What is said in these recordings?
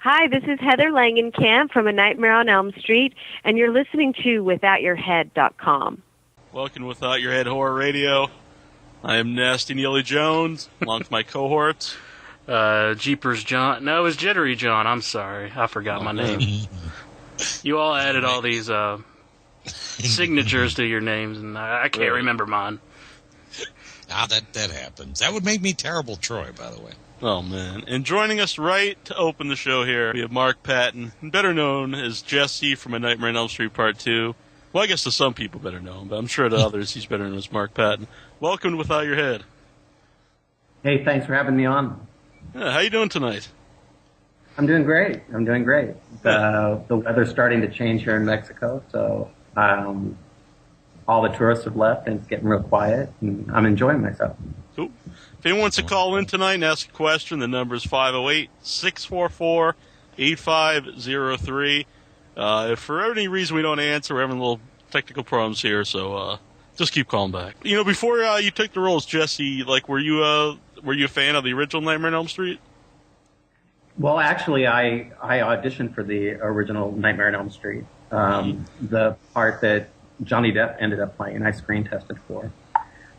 Hi, this is Heather Langenkamp from A Nightmare on Elm Street, and you're listening to WithoutYourHead.com. Welcome to Without Your Head Horror Radio. I am Nasty Neely Jones, along with my cohorts. Jeepers John. No, it was Jittery John. I'm sorry. I forgot my name. You all added all these signatures to your names, and I can't remember mine. That happens. That would make me Terrible Troy, by the way. Oh, man. And joining us right to open the show here, we have Mark Patton, better known as Jesse from A Nightmare on Elm Street Part 2. Well, I guess to some people better know him, but I'm sure to others he's better known as Mark Patton. Welcome to Without Your Head. Hey, thanks for having me on. Yeah, how you doing tonight? I'm doing great. The weather's starting to change here in Mexico, so all the tourists have left and it's getting real quiet, and I'm enjoying myself. Cool. If anyone wants to call in tonight and ask a question, the number is 508-644-8503. If for any reason we don't answer, we're having a little technical problems here, so just keep calling back. You know, before you took the role as Jesse, like, were you a fan of the original Nightmare on Elm Street? Well, actually, I auditioned for the original Nightmare on Elm Street. The part that Johnny Depp ended up playing, I screen tested for.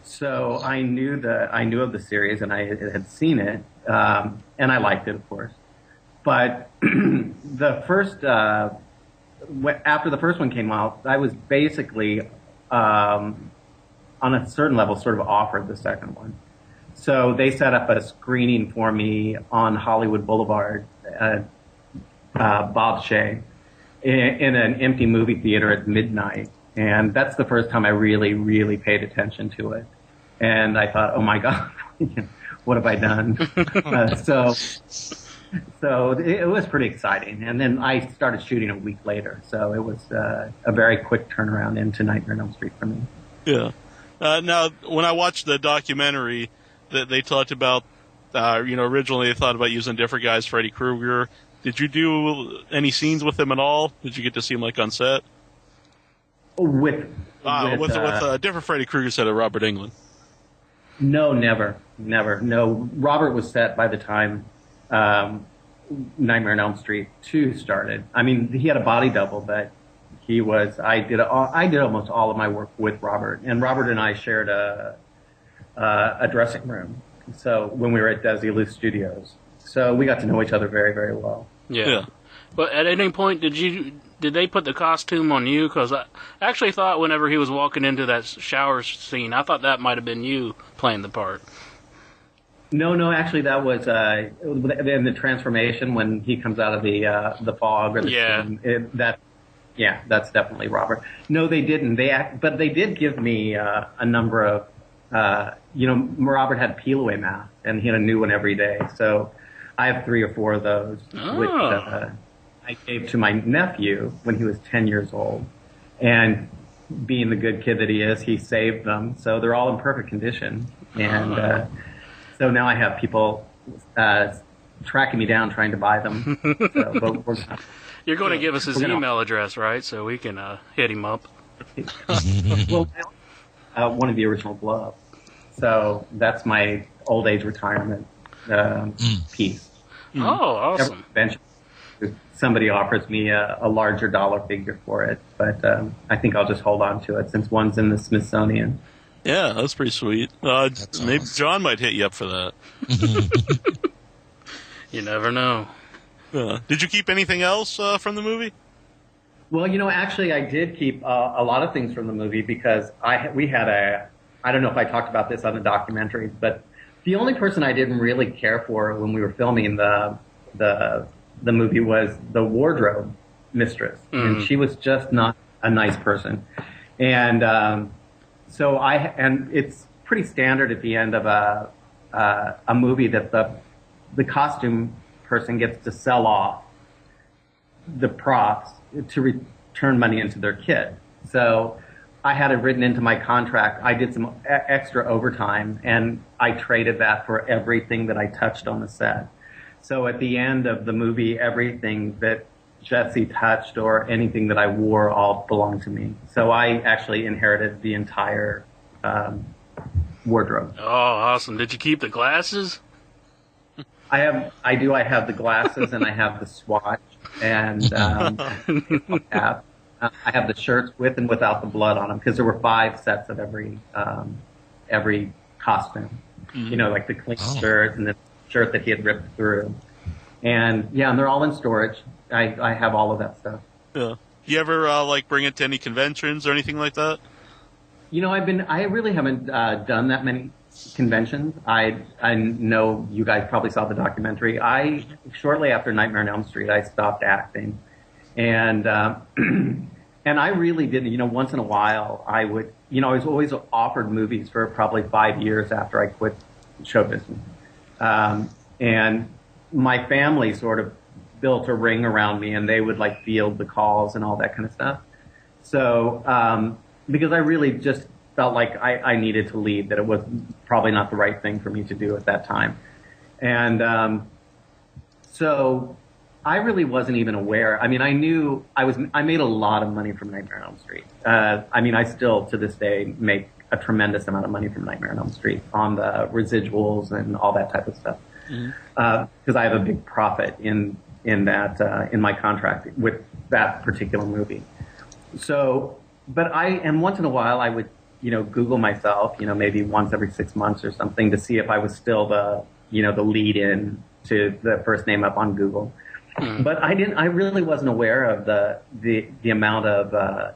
So I knew of the series, and I had seen it, and I liked it, of course. But the first, after the first one came out, I was basically, on a certain level, sort of offered the second one. So they set up a screening for me on Hollywood Boulevard at Bob Shea in an empty movie theater at midnight. And that's the first time I really, really paid attention to it. And I thought, oh my God, what have I done? So it was pretty exciting. And then I started shooting a week later. So it was a very quick turnaround into Nightmare on Elm Street for me. Yeah. Now, when I watched the documentary, that they talked about, originally they thought about using different guys, Freddy Krueger. Did you do any scenes with him at all? Did you get to see him, like, on set? With a different Freddy Krueger set of Robert Englund. No, never. No, Robert was set by the time Nightmare on Elm Street 2 started. I mean, he had a body double, but I did almost all of my work with Robert, and Robert and I shared a dressing room. So when we were at Desilu Studios, so we got to know each other very, very well. Yeah. But at any point, did they put the costume on you? Because I actually thought whenever he was walking into that shower scene, I thought that might have been you playing the part. No, actually that was in the transformation when he comes out of the fog or the steam. That's definitely Robert. No, they didn't. But they did give me a number of, Robert had peel-away masks, and he had a new one every day. So I have 3 or 4 of those, which I gave to my nephew when he was 10 years old. And being the good kid that he is, he saved them. So they're all in perfect condition. And so now I have people tracking me down trying to buy them. You're going to give us his email address, right? So we can hit him up. Well, one of the original gloves. So that's my old age retirement piece. Oh, awesome. Eventually, somebody offers me a larger dollar figure for it, but I think I'll just hold on to it since one's in the Smithsonian. Yeah, that's pretty sweet. Maybe John might hit you up for that. You never know. Did you keep anything else from the movie? Well, actually I did keep a lot of things from the movie because we had I don't know if I talked about this on the documentary, but the only person I didn't really care for when we were filming the movie was the wardrobe mistress. And she was just not a nice person. And so it's pretty standard at the end of a movie that the costume person gets to sell off the props to return money into their kit. So I had it written into my contract. I did some extra overtime, and I traded that for everything that I touched on the set. So at the end of the movie, everything that Jesse touched or anything that I wore all belonged to me. So I actually inherited the entire wardrobe. Oh, awesome. Did you keep the glasses? I have the glasses and I have the swatch and I have the shirts with and without the blood on them because there were 5 sets of every costume. You know, like the clean shirt and the shirt that he had ripped through. And yeah, and they're all in storage. I have all of that stuff. Yeah. You ever like bring it to any conventions or anything like that? You know, I really haven't done that many conventions. I know you guys probably saw the documentary. Shortly after Nightmare on Elm Street, I stopped acting, and and I really didn't. You know, once in a while, I would. You know, I was always offered movies for probably 5 years after I quit show business, and my family sort of built a ring around me, and they would like field the calls and all that kind of stuff. So because I really just felt like I needed to leave, that it was probably not the right thing for me to do at that time. And so I really wasn't even aware. I mean, I knew I made a lot of money from Nightmare on Elm Street. I mean, I still to this day make a tremendous amount of money from Nightmare on Elm Street on the residuals and all that type of stuff. Because I have a big profit in that in my contract with that particular movie. So, but and once in a while I would, you know, Google myself, you know, maybe once every 6 months or something to see if I was still the lead in to the first name up on Google. But I really wasn't aware of the amount of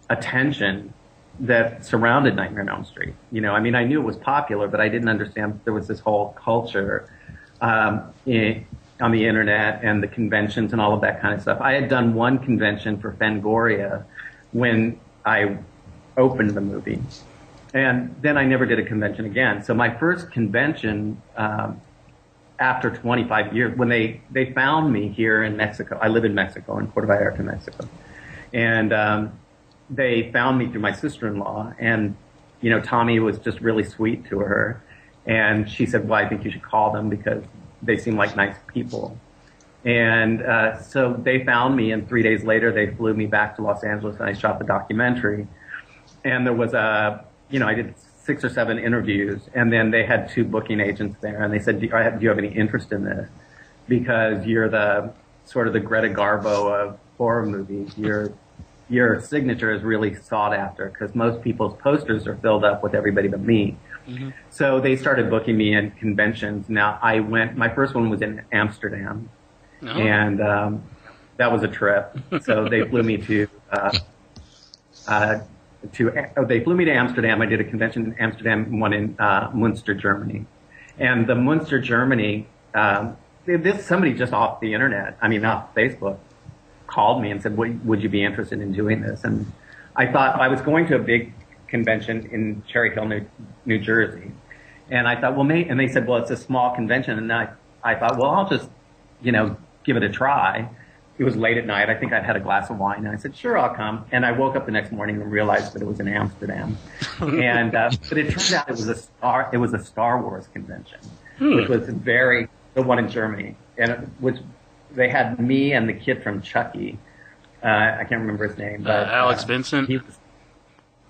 attention that surrounded Nightmare on Elm Street. You know, I mean, I knew it was popular, but I didn't understand there was this whole culture on the internet and the conventions and all of that kind of stuff. I had done one convention for Fangoria when I opened the movie, and then I never did a convention again. So my first convention after 25 years, when they found me here in Mexico, I live in Mexico, in Puerto Vallarta, Mexico, and they found me through my sister-in-law, and you know, Tommy was just really sweet to her, and she said, well, I think you should call them because they seem like nice people. And so they found me, and 3 days later they flew me back to Los Angeles, and I shot the documentary. And there was I did 6 or 7 interviews, and then they had 2 booking agents there, and they said, do you have any interest in this? Because you're the sort of the Greta Garbo of horror movies. Your signature is really sought after because most people's posters are filled up with everybody but me. So they started booking me in conventions. Now my first one was in Amsterdam, and that was a trip. So they flew me to Amsterdam. I did a convention in Amsterdam, one in Munster, Germany. And the Munster, Germany, somebody just off the internet, off Facebook, called me and said, would you be interested in doing this? And I thought I was going to a big convention in Cherry Hill, New Jersey. And I thought, and they said, well, it's a small convention. And I thought, well, I'll just, give it a try. It was late at night. I think I'd had a glass of wine, and I said, sure, I'll come. And I woke up the next morning and realized that it was in Amsterdam. And, but it turned out it was a Star Wars convention, which was the one in Germany, and which they had me and the kid from Chucky. I can't remember his name, but Alex Vincent.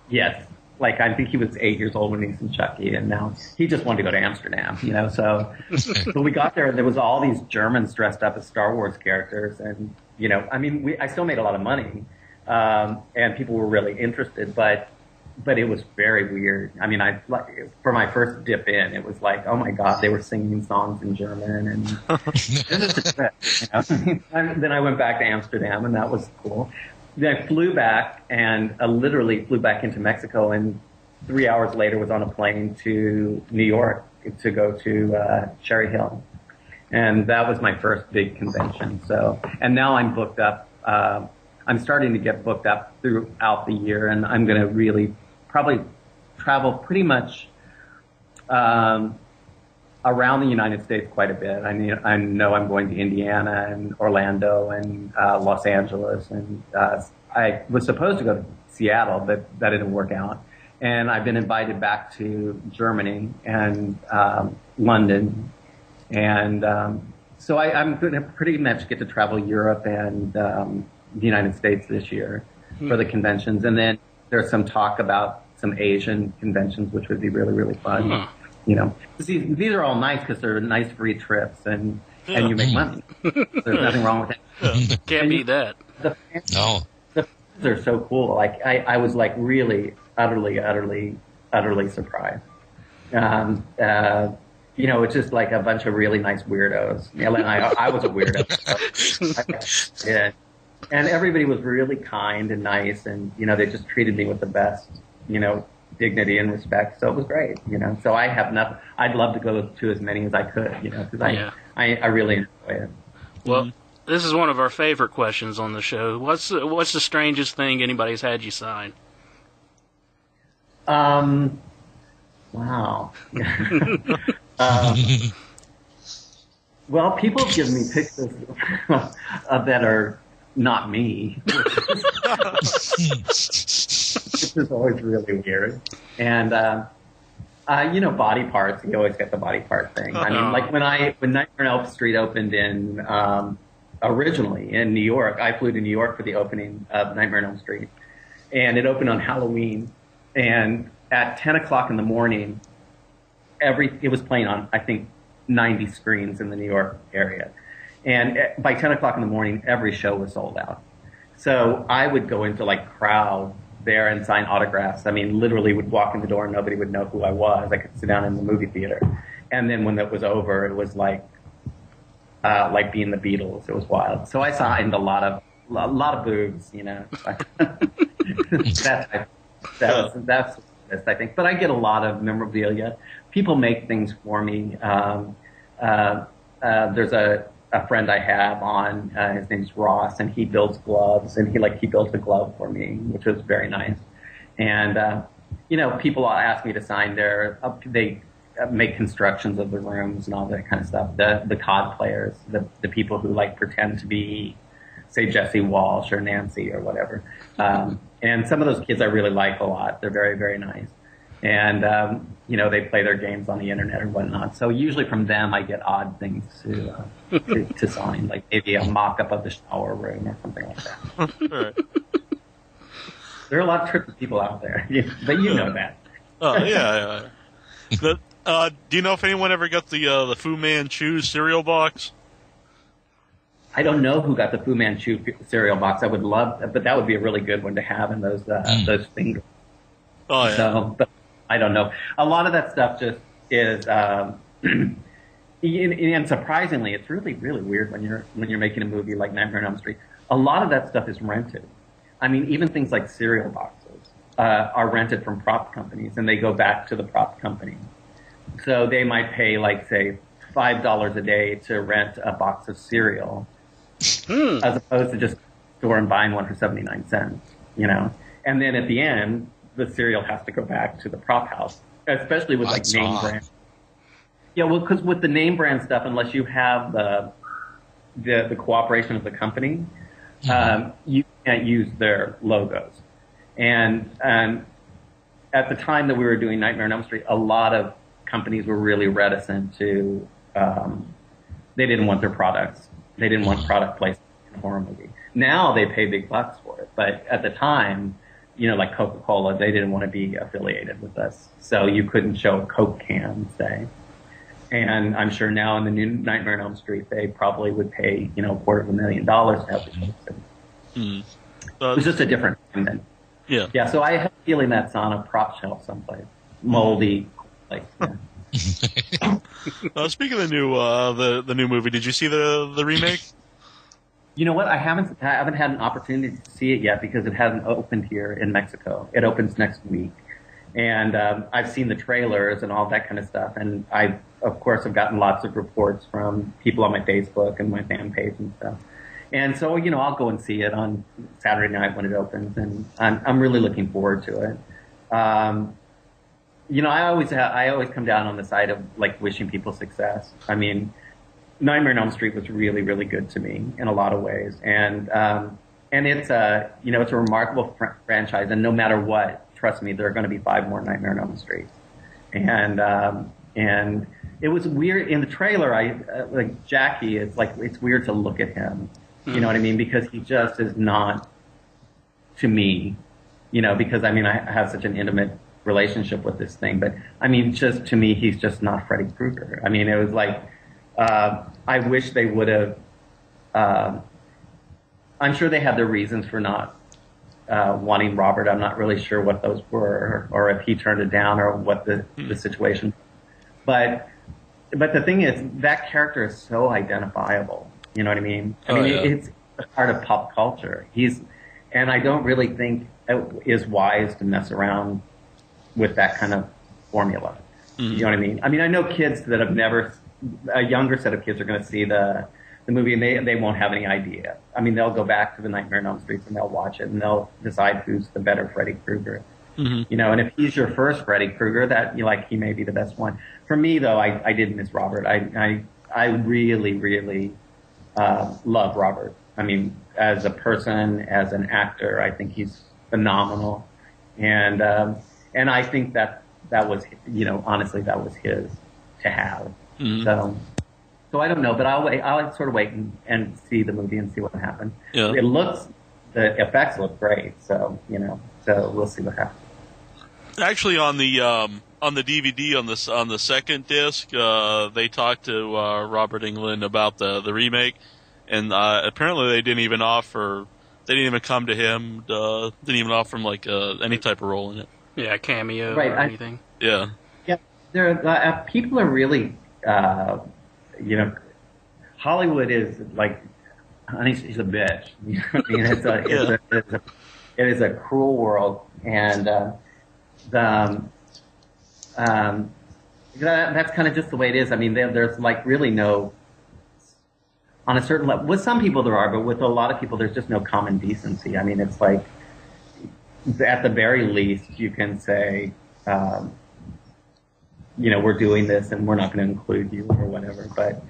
Yes. Like, I think he was 8 years old when he was in Chucky, and now he just wanted to go to Amsterdam, so we got there, and there was all these Germans dressed up as Star Wars characters, and, I still made a lot of money, and people were really interested, but it was very weird. For my first dip in, it was like, oh my God, they were singing songs in German, and it was a trip, Then I went back to Amsterdam, and that was cool. Then I flew back and literally flew back into Mexico, and 3 hours later was on a plane to New York to go to Cherry Hill. And that was my first big convention. So, and now I'm booked up. I'm starting to get booked up throughout the year, and I'm going to really probably travel pretty much around the United States quite a bit. I know I'm going to Indiana and Orlando and Los Angeles, and I was supposed to go to Seattle, but that didn't work out. And I've been invited back to Germany and London, and so I'm going to pretty much get to travel Europe and the United States this year for the conventions. And then there's some talk about some Asian conventions, which would be really, really fun. you know, these are all nice because they're nice free trips and you make money. There's nothing wrong with that. Can't beat that. No. The fans are so cool. Like I was like really utterly surprised. You know, it's just like a bunch of really nice weirdos. And I was a weirdo. So yeah. And everybody was really kind and nice, and, you know, they just treated me with the best, you know, dignity and respect. So it was great, you know. So I have nothing. I'd love to go to as many as I could, you know, because I really enjoy it. Well, this is one of our favorite questions on the show. What's the strangest thing anybody's had you sign? Wow. Well, people have given me pictures that are not me, which is always really weird. And, you know, body parts, you always get the body part thing. I mean, like when Nightmare on Elm Street opened originally in New York, I flew to New York for the opening of Nightmare on Elm Street. And it opened on Halloween. And at 10 o'clock in the morning, it was playing on, I think, 90 screens in the New York area. And by 10 o'clock in the morning, every show was sold out. So I would go into like crowd there and sign autographs. I mean, literally would walk in the door and nobody would know who I was. I could sit down in the movie theater. And then when that was over, it was like being the Beatles. It was wild. So I signed a lot of boobs, you know. That's I think. But I get a lot of memorabilia. People make things for me. There's a friend I have on, his name's Ross, and he builds gloves, and he built a glove for me, which was very nice. And, you know, people ask me to sign they make constructions of the rooms and all that kind of stuff. The COD players, the people who like pretend to be, say, Jesse Walsh or Nancy or whatever. And some of those kids I really like a lot. They're very, very nice. And, you know, they play their games on the internet or whatnot. So usually from them I get odd things to sign, like maybe a mock-up of the shower room or something like that. Right. There are a lot of trippy people out there, but you know that. Oh, yeah. Do you know if anyone ever got the Fu Manchu cereal box? I don't know who got the Fu Manchu cereal box. I would love, but that would be a really good one to have in those fingers. Oh, yeah. So, but I don't know. A lot of that stuff just is, and surprisingly, it's really, really weird when you're making a movie like Nightmare on Elm Street. A lot of that stuff is rented. I mean, even things like cereal boxes are rented from prop companies, and they go back to the prop company. So they might pay, like, say, $5 a day to rent a box of cereal, as opposed to just store and buying one for 79 cents, you know. And then at the end, the cereal has to go back to the prop house, especially with like name brand. Yeah, well, because with the name brand stuff, unless you have the cooperation of the company, you can't use their logos. And at the time that we were doing Nightmare on Elm Street, a lot of companies were really reticent to. They didn't want their products. They didn't want product placement in a horror movie. Now they pay big bucks for it, but at the time, you know, like Coca-Cola, they didn't want to be affiliated with us. So you couldn't show a Coke can, say. And I'm sure now in the new Nightmare on Elm Street, they probably would pay, you know, $250,000 to have the show. It was just a different time then. Yeah. Yeah, so I have a feeling that's on a prop shelf someplace. Moldy, like, yeah. Speaking of the new movie, did you see the remake? You know what? I haven't had an opportunity to see it yet because it hasn't opened here in Mexico. It opens next week, and I've seen the trailers and all that kind of stuff. And I, of course, have gotten lots of reports from people on my Facebook and my fan page and stuff. And so, you know, I'll go and see it on Saturday night when it opens, and I'm really looking forward to it. You know, I always come down on the side of like wishing people success. I mean, Nightmare on Elm Street was really, really good to me in a lot of ways, and it's you know, it's a remarkable franchise, and no matter what, trust me, there are going to be 5 more Nightmare on Elm Street, and it was weird in the trailer. Like Jackie, it's weird to look at him, you know what I mean, because he just is not to me, you know, because I mean I have such an intimate relationship with this thing. But I mean, just to me, he's just not Freddy Krueger. I mean, it was like, I wish they would have, I'm sure they had their reasons for not wanting Robert. I'm not really sure what those were, or if he turned it down, or what the situation. But the thing is, that character is so identifiable. You know what I mean? I mean, it's a part of pop culture. And I don't really think it is wise to mess around with that kind of formula. You know what I mean? I mean, I know kids that have never, a younger set of kids are going to see the movie and they won't have any idea. I mean, they'll go back to the Nightmare on Elm Street and they'll watch it and they'll decide who's the better Freddy Krueger. You know, and if he's your first Freddy Krueger, that he may be the best one. For me, though, I did miss Robert. I really, really love Robert. I mean, as a person, as an actor, I think he's phenomenal, and I think that was, honestly, that was his to have. So I don't know, but I'll sort of wait and see the movie and see what happens. Yeah. The effects look great, so so we'll see what happens. Actually, on the DVD on the second disc, they talked to Robert Englund about the remake, and apparently they didn't even come to him, didn't even offer him like any type of role in it. Yeah, cameo or anything. Yeah. There people are really, Hollywood is like, honey, she's a bitch. You know what I mean? It is a cruel world, and that's kind of just the way it is. I mean, there's like really no, on a certain level, with some people there are, but with a lot of people there's just no common decency. I mean, it's like, at the very least, you can say, we're doing this and we're not going to include you or whatever, but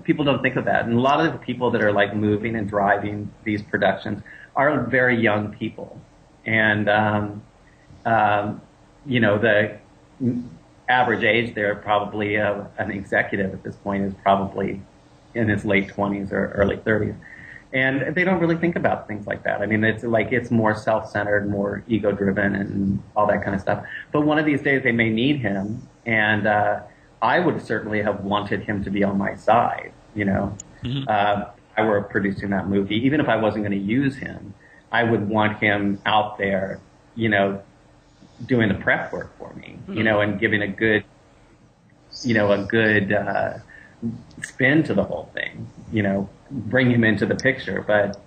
people don't think of that. And a lot of the people that are like moving and driving these productions are very young people. And, the average age there probably of an executive at this point is probably in his late 20s or early 30s. And they don't really think about things like that. I mean, it's more self-centered, more ego-driven and all that kind of stuff. But one of these days they may need him, and I would certainly have wanted him to be on my side, if I were producing that movie. Even if I wasn't going to use him, I would want him out there, doing the prep work for me, and giving a good spin to the whole thing, bring him into the picture, but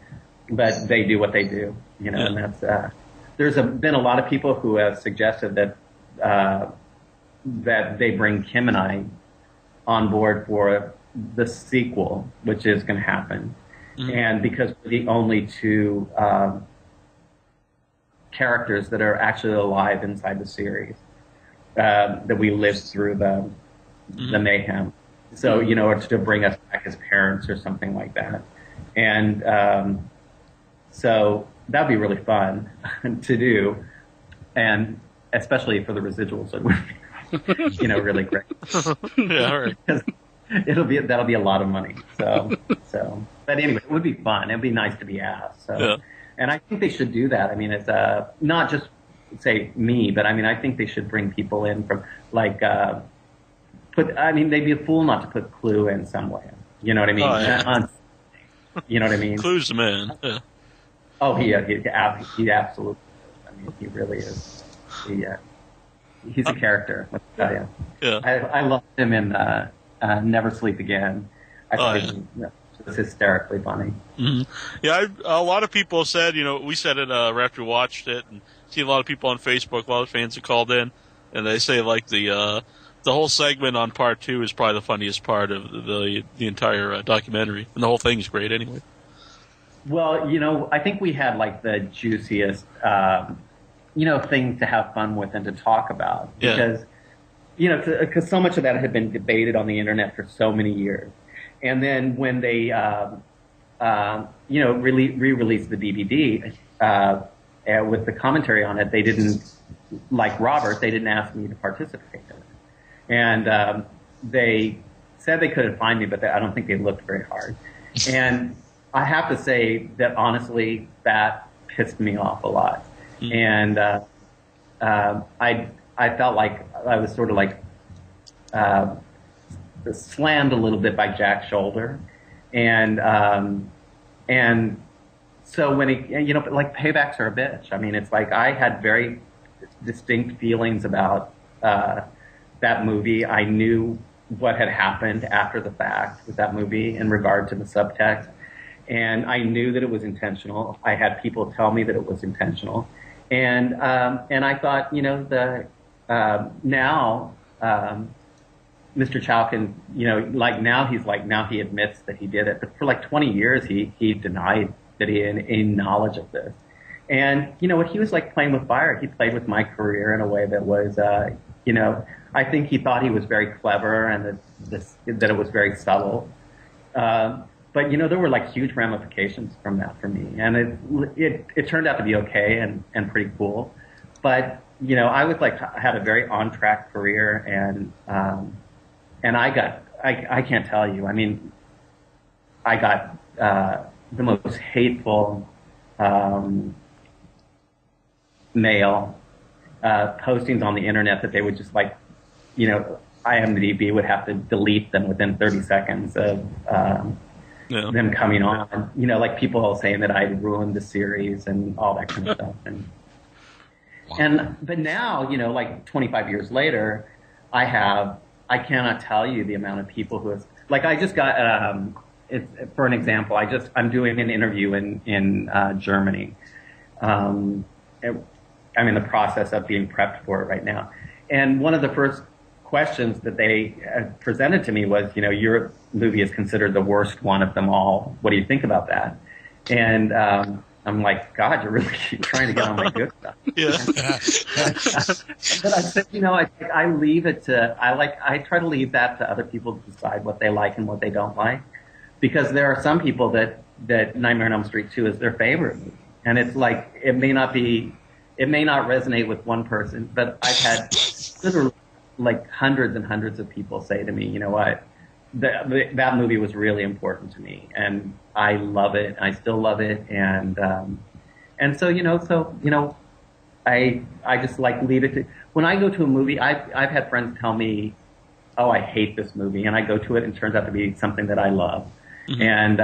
they do what they do, and that's, there's been a lot of people who have suggested that they bring Kim and I on board for the sequel, which is going to happen. And because we're the only two, characters that are actually alive inside the series, that we lived through the mayhem. So, or to bring us back as parents or something like that. And so that'd be really fun to do. And especially for the residuals, it would be, really great. Yeah, all right. That'll be a lot of money. So, but anyway, it would be fun. It'd be nice to be asked. So, yeah. And I think they should do that. I mean, it's not just say me, but I mean, I think they should bring people in from like, they'd be a fool not to put Clu in somewhere. You know what I mean? Oh, yeah. You know what I mean? Clu's the man. Yeah. Oh, he absolutely. I mean, he really is. He's a character. Let me tell you. Yeah. I loved him in Never Sleep Again. I thought he was hysterically funny. Mm-hmm. Yeah, a lot of people said, we said it after we watched it, and see a lot of people on Facebook, a lot of fans have called in, and they say like the whole segment on part 2 is probably the funniest part of the entire documentary, and the whole thing's great anyway. Well, I think we had like the juiciest, thing to have fun with and to talk about, because, because so much of that had been debated on the internet for so many years. And then when they, re-released the DVD with the commentary on it, they didn't, like Robert, they didn't ask me to participate in it. And they said they couldn't find me, but I don't think they looked very hard. And I have to say that, honestly, that pissed me off a lot. And I felt like I was sort of like slammed a little bit by Jack's shoulder, and so when he, like paybacks are a bitch. I mean, it's like I had very distinct feelings about that movie. I knew what had happened after the fact with that movie in regard to the subtext, and I knew that it was intentional. I had people tell me that it was intentional, and I thought, now Mr. Chow can, now he admits that he did it, but for like 20 years he denied that he had any knowledge of this. And he was like playing with fire. He played with my career in a way that was, I think he thought he was very clever and that it was very subtle. But there were like huge ramifications from that for me, and it turned out to be okay and pretty cool. But I was like had a very on track career, and I can't tell you. I mean, I got the most hateful mail postings on the internet that they would just like, IMDb would have to delete them within 30 seconds of them coming on. Like people saying that I'd ruined the series and all that kind of stuff. But now, like 25 years later, I cannot tell you the amount of people who have, like I just got, for an example, I'm doing an interview in Germany. I'm in the process of being prepped for it right now. And one of the first questions that they presented to me was, your movie is considered the worst one of them all. What do you think about that? And I'm like, God, you're really trying to get on my good stuff. Yeah. But I said, I leave it to, I try to leave that to other people to decide what they like and what they don't like. Because there are some people that Nightmare on Elm Street 2 is their favorite movie. And it's like, it may not resonate with one person, but I've had literally like hundreds and hundreds of people say to me, you know what, that movie was really important to me, and I love it. I still love it, and so I just like leave it to, when I go to a movie, I've had friends tell me, oh, I hate this movie, and I go to it and it turns out to be something that I love. Mm-hmm. And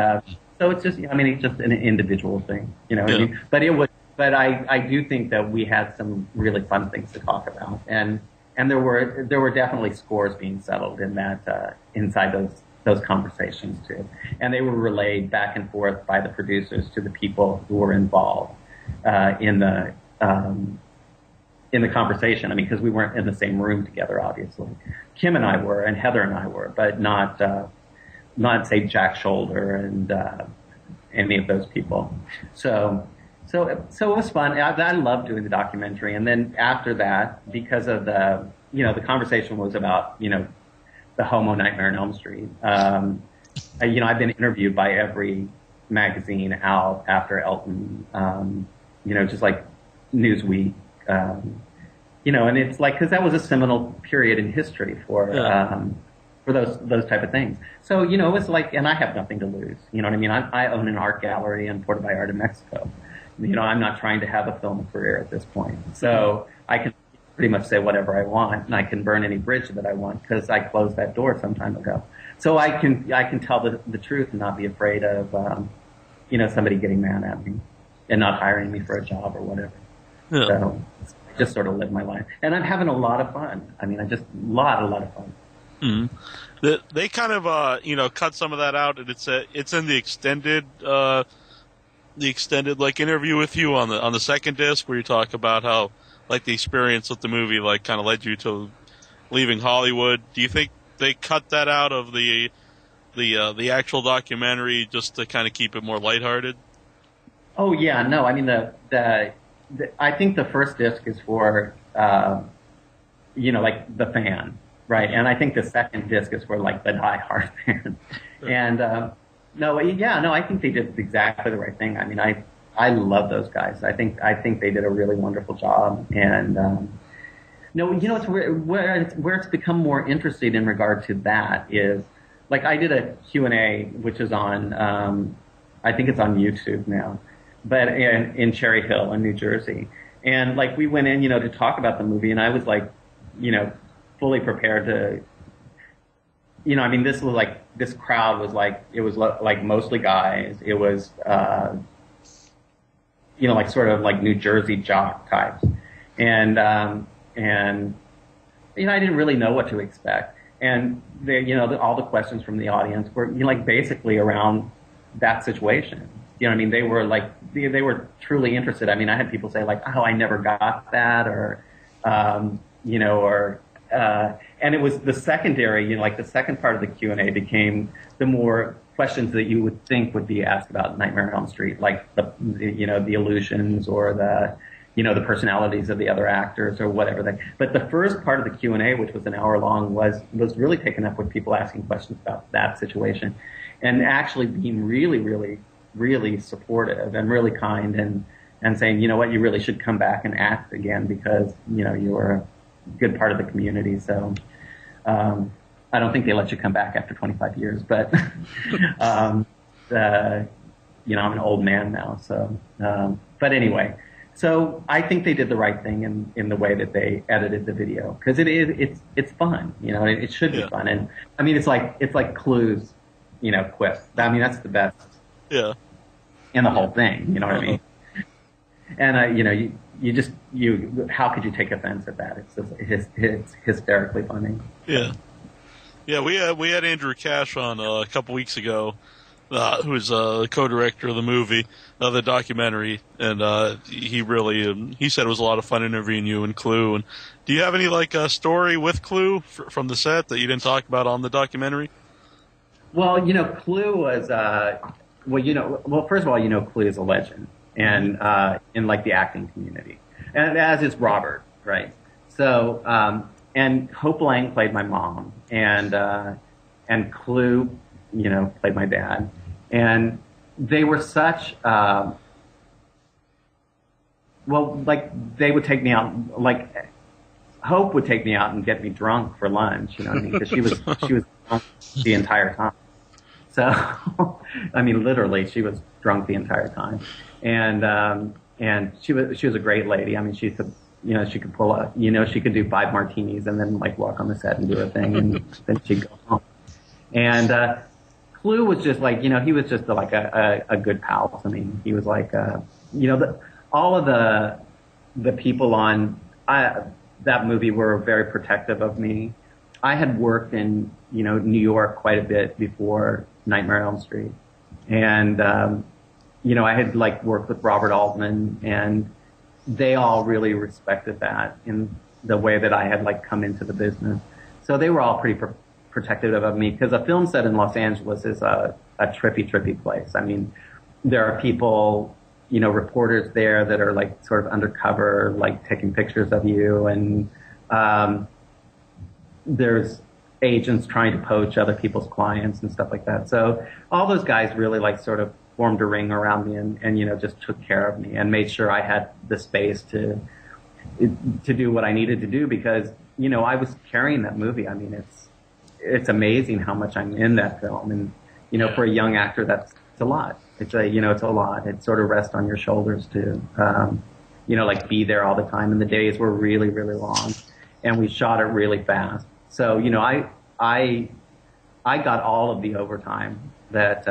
so it's just, it's just an individual thing, Yeah. But I do think that we had some really fun things to talk about, and there were definitely scores being settled in that inside those conversations too, and they were relayed back and forth by the producers to the people who were involved in the conversation. I mean, because we weren't in the same room together, obviously. Kim and I were, and Heather and I were, but not say Jack Shoulder and any of those people. So it was fun. I loved doing the documentary. And then after that, because of the conversation was about, the homo Nightmare on Elm Street. I've been interviewed by every magazine out after Elton, just like Newsweek, and it's like, cause that was a seminal period in history for those type of things. So, it was like, and I have nothing to lose. You know what I mean? I own an art gallery in Puerto Vallarta, Mexico. I'm not trying to have a film career at this point. So I can pretty much say whatever I want, and I can burn any bridge that I want because I closed that door some time ago. So I can tell the truth and not be afraid of, somebody getting mad at me and not hiring me for a job or whatever. Yeah. So I just sort of live my life. And I'm having a lot of fun. I mean, a lot of fun. Mm-hmm. They kind of, cut some of that out, and it's in the extended like interview with you on the second disc, where you talk about how like the experience with the movie like kind of led you to leaving Hollywood. Do you think they cut that out of the actual documentary just to kind of keep it more lighthearted? Oh yeah, no. I mean I think the first disc is for like the fan, right? And I think the second disc is for like the diehard fan. Sure. And I think they did exactly the right thing. I mean, I love those guys. I think they did a really wonderful job. And it's where it's become more interesting in regard to that is, like, I did a Q&A, which is on, I think it's on YouTube now, but in Cherry Hill in New Jersey. And like we went in, to talk about the movie, and I was like, fully prepared to, this was like, this crowd was like, it was like mostly guys. It was, like sort of like New Jersey jock types. And I didn't really know what to expect. And all the questions from the audience were, basically around that situation. They were like, they were truly interested. I had people say like, oh, I never got that, or, and it was the secondary, the second part of the Q&A became the more questions that you would think would be asked about Nightmare on Elm Street, like the illusions or the personalities of the other actors or whatever. But the first part of the Q&A, which was an hour long, was really taken up with people asking questions about that situation, and actually being really, really, really supportive and really kind, and saying, you really should come back and act again because, you were a good part of the community. So, I don't think they let you come back after 25 years, but, I'm an old man now. So, but anyway, so I think they did the right thing in the way that they edited the video, because it's fun, it should be fun. And it's like Clu's, quip. That's the best. Yeah. In the whole thing, you know what I mean? And, how could you take offense at that? It's hysterically funny. Yeah. Yeah, we had Andrew Cash on a couple weeks ago, who's the co-director of the movie, the documentary, and he said it was a lot of fun interviewing you and Clu. And do you have any story with Clu from the set that you didn't talk about on the documentary? Well, Clu was first of all, Clu is a legend, and in the acting community, and as is Robert, right? So, and Hope Lang played my mom, and Clu, played my dad, and they were such, they would take me out, Hope would take me out and get me drunk for lunch, because she was drunk the entire time. So, literally, she was drunk the entire time, and she was a great lady. She could, she could pull up, she could do 5 martinis and then walk on the set and do a thing, and then she'd go home. And Clu was just he was just a good pal to me. He was all of the people on that movie were very protective of me. I had worked in New York quite a bit before Nightmare on Elm Street, and I had worked with Robert Altman, and they all really respected that in the way that I had come into the business. So they were all pretty protective of me, because a film set in Los Angeles is a trippy place. There are people, reporters there that are sort of undercover, taking pictures of you, and there's agents trying to poach other people's clients and stuff like that. So all those guys really sort of formed a ring around me, and just took care of me and made sure I had the space to do what I needed to do, because I was carrying that movie. It's amazing how much I'm in that film, and for a young actor, that's a lot. It's a lot. It sort of rests on your shoulders to be there all the time, and the days were really, really long, and we shot it really fast. So I got all of the overtime that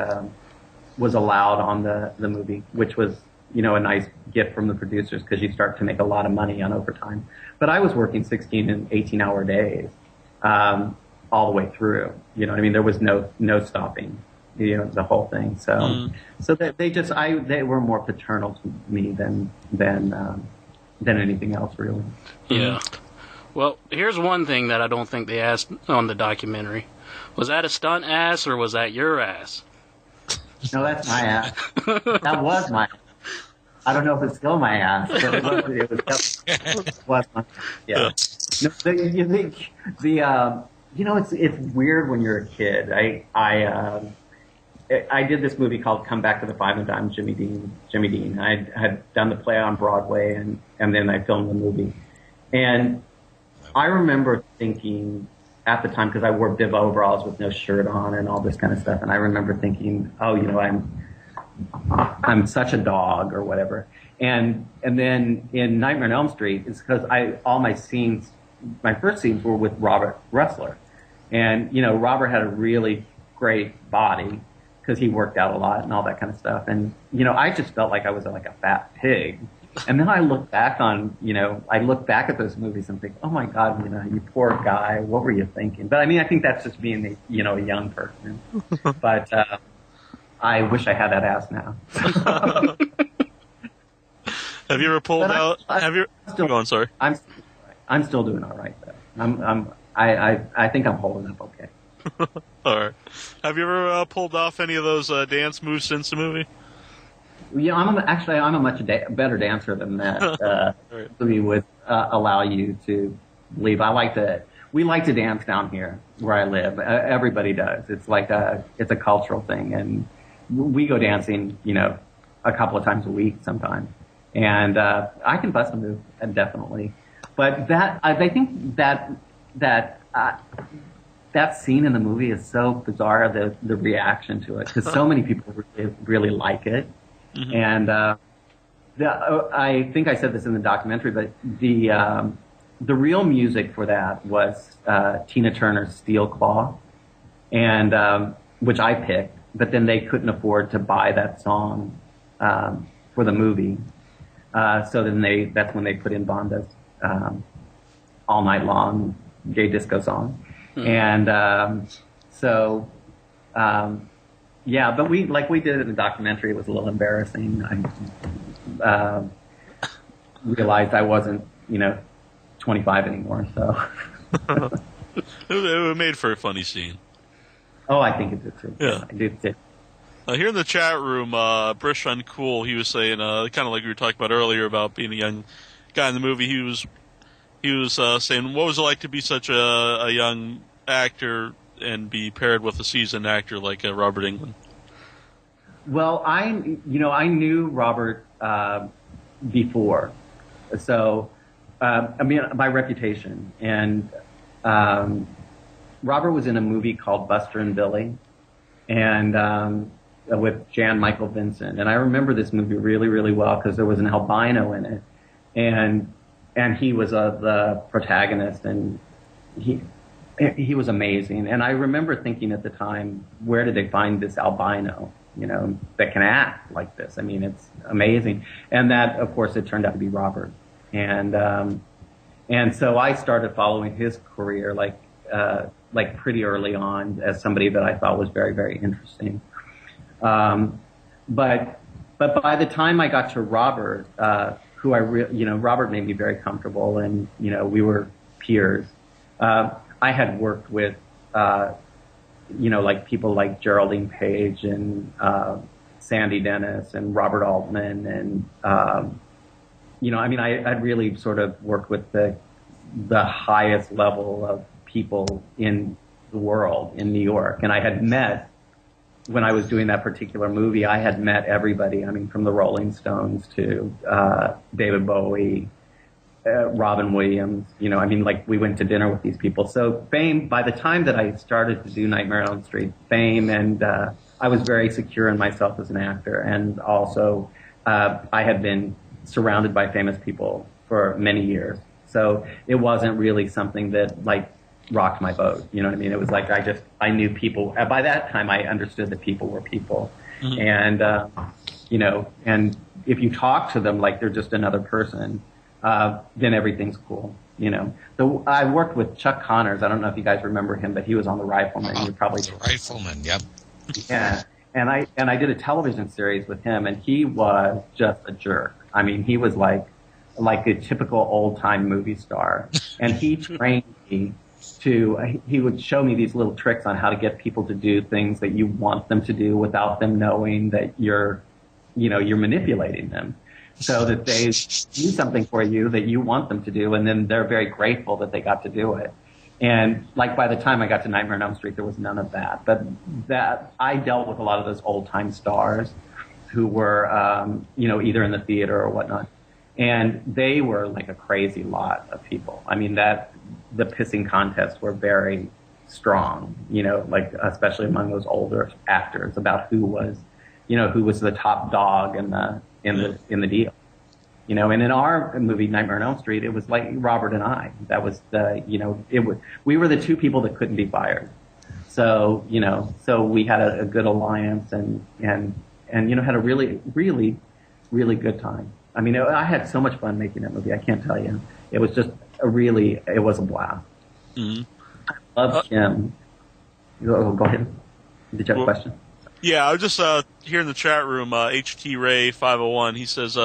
was allowed on the movie, which was a nice gift from the producers, because you start to make a lot of money on overtime. But I was working 16 and 18-hour days all the way through. There was no stopping. The whole thing. So that they were more paternal to me than anything else, really. Yeah. Well, here's one thing that I don't think they asked on the documentary. Was that a stunt ass, or was that your ass? No, that's my ass. That was my ass. I don't know if it's still my ass, but it was my, yeah. No, you think it's weird when you're a kid. I did this movie called Come Back to the Five and Dime, Jimmy Dean. I had done the play on Broadway, and then I filmed the movie. And I remember thinking at the time, because I wore bib overalls with no shirt on and all this kind of stuff, and I remember thinking, oh, I'm I'm such a dog or whatever. And then in Nightmare on Elm Street, it's because my first scenes were with Robert Ressler. And, Robert had a really great body because he worked out a lot and all that kind of stuff. And, I just felt like I was like a fat pig. And then I look back at those movies and think, oh my God, you poor guy, what were you thinking? But I think that's just being a young person. But I wish I had that ass now. Have you ever pulled out? Go on, sorry. I'm still doing all right though. I think I'm holding up okay. All right. Have you ever pulled off any of those dance moves since the movie? Yeah, I'm a much better dancer than that. Right. We would allow you to believe. We like to dance down here where I live. Everybody does. It's it's a cultural thing, and we go dancing, a couple of times a week sometimes. And I can bust a move, definitely. But I think that scene in the movie is so bizarre, the reaction to it, because so many people really, really like it. Mm-hmm. And I think I said this in the documentary, but the real music for that was Tina Turner's Steel Claw, and which I picked, but then they couldn't afford to buy that song for the movie. So then that's when they put in Bonda's All Night Long gay disco song. Mm-hmm. And yeah, but we did it in the documentary. It was a little embarrassing. I realized I wasn't, 25 anymore, so. It made for a funny scene. Oh, I think it did too. Yeah. I did too. Here in the chat room, Brish Uncool, he was saying, kind of like we were talking about earlier about being a young guy in the movie. He was saying, what was it like to be such a young actor and be paired with a seasoned actor like Robert Englund? Well, I knew Robert before, so by reputation, and Robert was in a movie called Buster and Billy, and with Jan Michael Vincent, and I remember this movie really, really well because there was an albino in it, and he was the protagonist, and he was amazing. And I remember thinking at the time, where did they find this albino, that can act like this? It's amazing. And that, of course, it turned out to be Robert. And so I started following his career like pretty early on as somebody that I thought was very, very interesting. But by the time I got to Robert, who Robert made me very comfortable, and, we were peers. I had worked with, people like Geraldine Page and Sandy Dennis and Robert Altman, and I'd really sort of worked with the highest level of people in the world in New York, and I had met. When I was doing that particular movie, I had met everybody. From the Rolling Stones to David Bowie, Robin Williams. We went to dinner with these people. So Fame, by the time that I started to do Nightmare on Elm Street, Fame, and I was very secure in myself as an actor. And also, I had been surrounded by famous people for many years. So it wasn't really something that, rocked my boat. You know what I mean? It was like I knew people. By that time, I understood that people were people. Mm-hmm. And, and if you talk to them like they're just another person, then everything's cool. So I worked with Chuck Connors. I don't know if you guys remember him, but he was on The Rifleman. You're probably The Rifleman, yep. Yeah. And I did a television series with him, and he was just a jerk. He was like a typical old-time movie star. And he trained me he would show me these little tricks on how to get people to do things that you want them to do without them knowing that you're manipulating them, so that they do something for you that you want them to do, and then they're very grateful that they got to do it. And by the time I got to Nightmare on Elm Street, there was none of that. But that I dealt with a lot of those old time stars who were, either in the theater or whatnot, and they were like a crazy lot of people. The pissing contests were very strong, especially among those older actors, about who was who was the top dog in the deal. And in our movie Nightmare on Elm Street, it was like Robert and I. That was we were the two people that couldn't be fired. So so we had a good alliance and had a really, really, really good time. I mean, I had so much fun making that movie. I can't tell you. It was just it was a blast. Mm-hmm. I love Jim. Go ahead. Did you have a question? Yeah, I was just here in the chat room, HT Ray 501. He says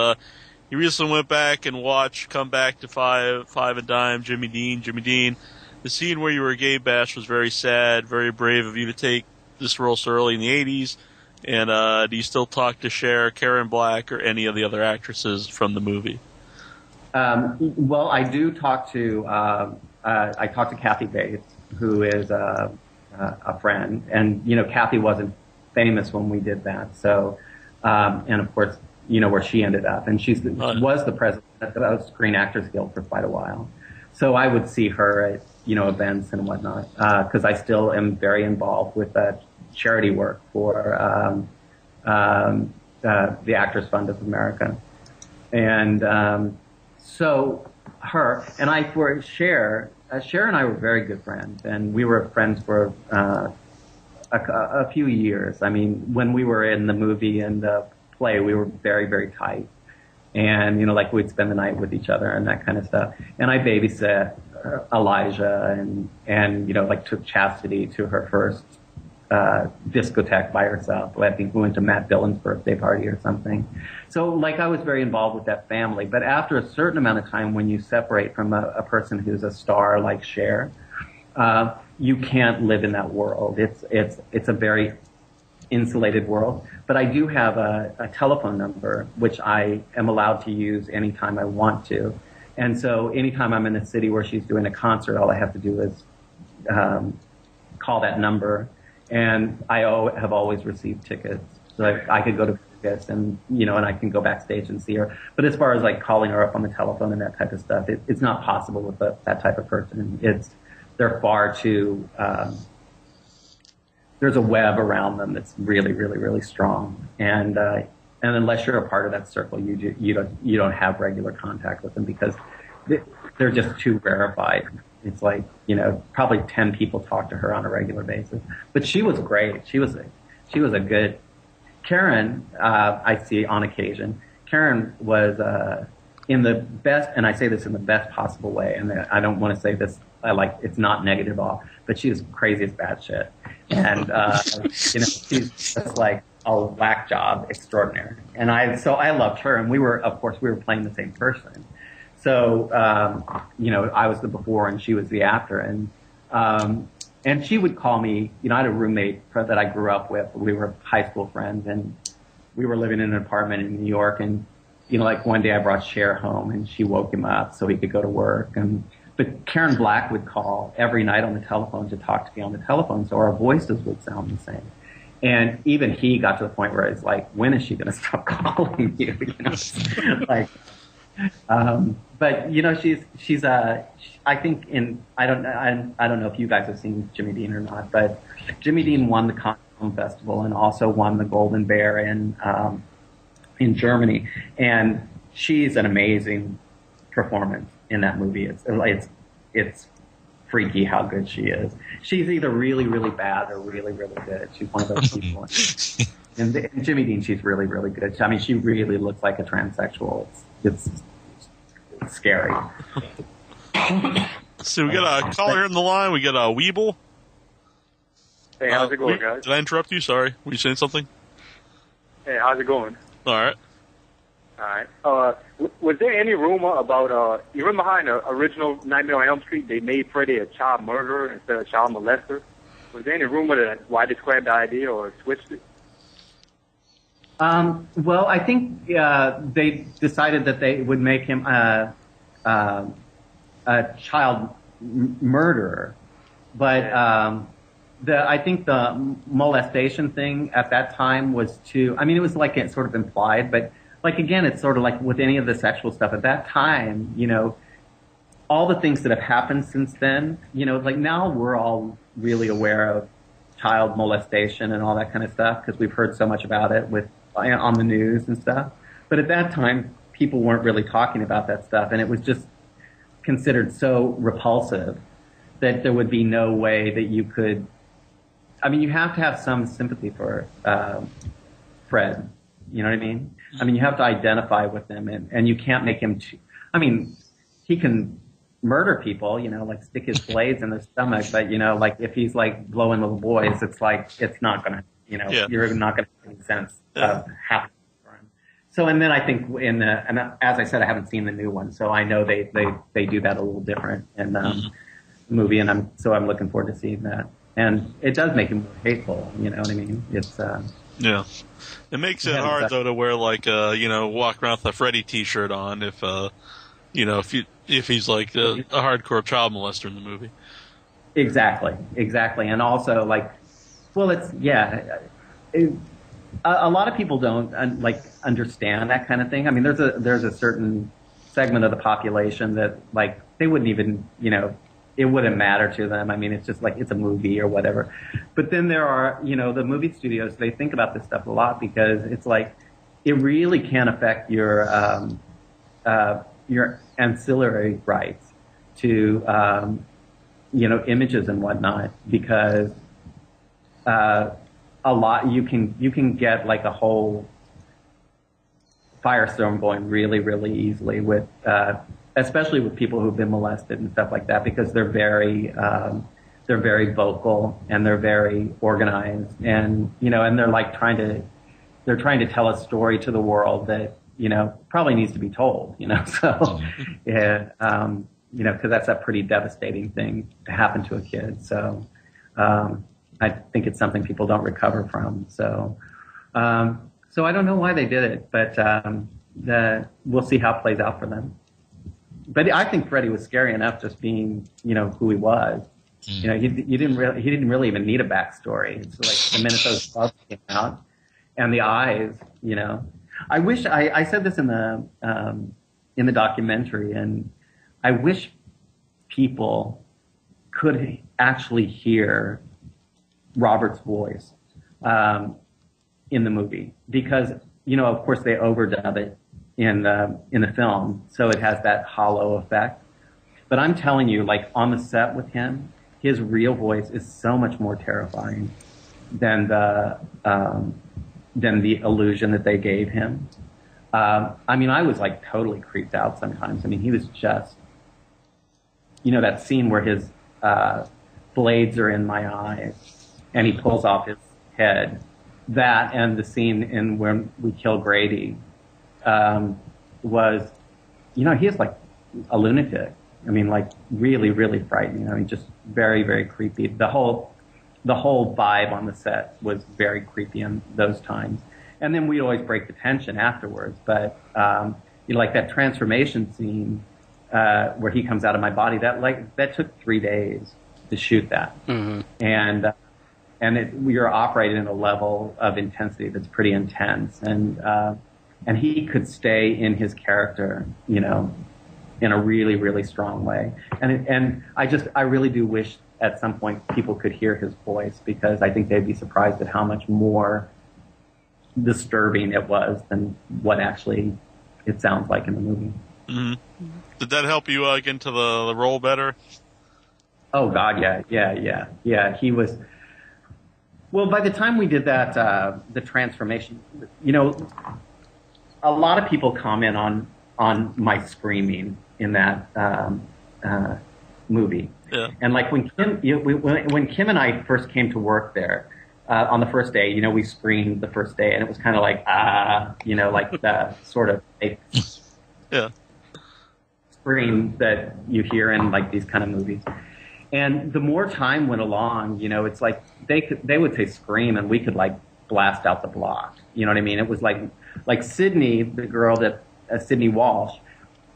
he recently went back and watched Come Back to Five and Dime, Jimmy Dean. The scene where you were gay bashed was very sad, very brave of you to take this role so early in the 80s. And do you still talk to Cher, Karen Black, or any of the other actresses from the movie? Well, I do talk to I talk to Kathy Bates, who is a friend, and Kathy wasn't famous when we did that, so and of course where she ended up, and she was the president of the Screen Actors Guild for quite a while, so I would see her at events and whatnot, because I still am very involved with charity work for the Actors Fund of America, and so her and I were Cher and I were very good friends, and we were friends for a few years. I mean, when we were in the movie and the play, we were very, very tight. And, we'd spend the night with each other and that kind of stuff. And I babysat Elijah and took Chastity to her first discotheque by herself. I think we went to Matt Dillon's birthday party or something. So, I was very involved with that family. But after a certain amount of time, when you separate from a person who's a star like Cher, you can't live in that world. It's a very insulated world. But I do have a telephone number, which I am allowed to use anytime I want to. And so anytime I'm in a city where she's doing a concert, all I have to do is call that number. And I have always received tickets. So I could go to Vegas and I can go backstage and see her. But as far as calling her up on the telephone and that type of stuff, it's not possible with that type of person. They're far too, there's a web around them that's really, really, really strong. And unless you're a part of that circle, you don't have regular contact with them because they're just too rarefied. It's probably 10 people talk to her on a regular basis. But she was great. She was a good Karen. I see on occasion. Karen was in the best, and I say this in the best possible way. And I don't want to say this it's not negative at all, but she was crazy as batshit, and she's just a whack job extraordinary. And I loved her, and we were playing the same person. So, I was the before and she was the after. And she would call me, I had a roommate that I grew up with. We were high school friends and we were living in an apartment in New York. And, one day I brought Cher home and she woke him up so he could go to work. But Karen Black would call every night on the telephone to talk to me on the telephone. So our voices would sound the same. And even he got to the point where it's when is she going to stop calling you? But she's I think I don't know if you guys have seen Jimmy Dean or not, but Jimmy Dean won the Cannes Film Festival and also won the Golden Bear in Germany, and she's an amazing performance in that movie. It's freaky how good she is. She's either really, really bad or really, really good. She's one of those people. And Jimmy Dean, she's really, really good. I mean, she really looks like a transsexual. It's scary. So we got a caller in the line. We got a Weeble. Hey, how's it going, guys? Did I interrupt you? Sorry. Were you saying something? Hey, how's it going? All right. Was there any rumor about, you remember how in the original Nightmare on Elm Street they made Freddy a child murderer instead of a child molester? Was there any rumor that why they scrapped the idea or switched it? Well, I think they decided that they would make him a child murderer, but I think the molestation thing at that time was too. I mean, it was it sort of implied, but again, it's sort of like with any of the sexual stuff at that time. All the things that have happened since then. Now we're all really aware of child molestation and all that kind of stuff because we've heard so much about it on the news and stuff. But at that time, people weren't really talking about that stuff, and it was just considered so repulsive that there would be no way that you could. I mean, you have to have some sympathy for Fred. You know what I mean? I mean, you have to identify with him, and you can't make him. I mean, he can murder people, like stick his blades in their stomach, but like if he's like blowing little boys, it's like it's not gonna, you're not gonna make any sense of happening for him. So, and then I think and as I said, I haven't seen the new one, so I know they do that a little different in the movie, and I'm looking forward to seeing that. And it does make him more hateful, you know what I mean? It's yeah. It makes it hard though to wear like walk around with a Freddy T-shirt on if he's like a hardcore child molester in the movie. Exactly, and also like, well, it's a lot of people don't understand that kind of thing. I mean, there's a certain segment of the population that like they wouldn't even it wouldn't matter to them. I mean, it's just like it's a movie or whatever. But then there are the movie studios. They think about this stuff a lot because it's like it really can affect your ancillary rights to images and whatnot, because a lot you can get like a whole firestorm going really, really easily with especially with people who've been molested and stuff like that, because they're very vocal and they're very organized, and and they're like trying to tell a story to the world that probably needs to be told, so, yeah, because that's a pretty devastating thing to happen to a kid. So, I think it's something people don't recover from. So, so I don't know why they did it, but, we'll see how it plays out for them. But I think Freddy was scary enough just being, who he was. He didn't really even need a backstory. It's like the minute those gloves came out and the eyes, I wish I said this in the documentary, and I wish people could actually hear Robert's voice in the movie, because of course they overdub it in the film, so it has that hollow effect. But I'm telling you, like on the set with him, his real voice is so much more terrifying than the illusion that they gave him. I mean, I was like totally creeped out sometimes. I mean, he was just, that scene where his blades are in my eyes and he pulls off his head. That and the scene in when we kill Grady was, he is like a lunatic. I mean, like really, really frightening. I mean, just very, very creepy. The whole vibe on the set was very creepy in those times. And then we'd always break the tension afterwards. But, like that transformation scene, where he comes out of my body, that took 3 days to shoot that. Mm-hmm. And we were operating at a level of intensity that's pretty intense. And he could stay in his character, in a really, really strong way. And I really do wish at some point people could hear his voice, because I think they'd be surprised at how much more disturbing it was than what actually it sounds like in the movie. Mm-hmm. Did that help you get into the role better? Oh God, yeah. He was. Well, by the time we did that, the transformation, a lot of people comment on my screaming in that movie. Yeah. And like when Kim and I first came to work there on the first day, we screamed the first day, and it was kind of like like the sort of fake scream that you hear in like these kind of movies. And the more time went along, it's like they would say scream, and we could like blast out the block. You know what I mean? It was like Sydney, the girl that Sydney Walsh.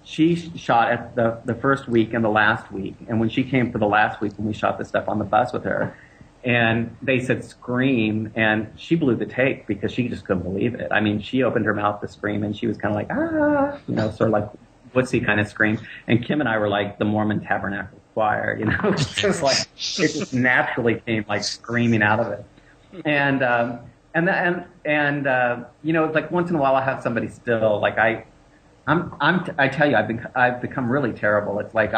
She shot at the first week and the last week. And when she came for the last week, when we shot the stuff on the bus with her, and they said scream, and she blew the take because she just couldn't believe it. I mean, she opened her mouth to scream, and she was kind of like, sort of like wussy kind of scream. And Kim and I were like the Mormon Tabernacle choir, you know. It's just like it just naturally came like screaming out of it. And you know, it's like once in a while I have somebody still like I tell you I've become really terrible. It's like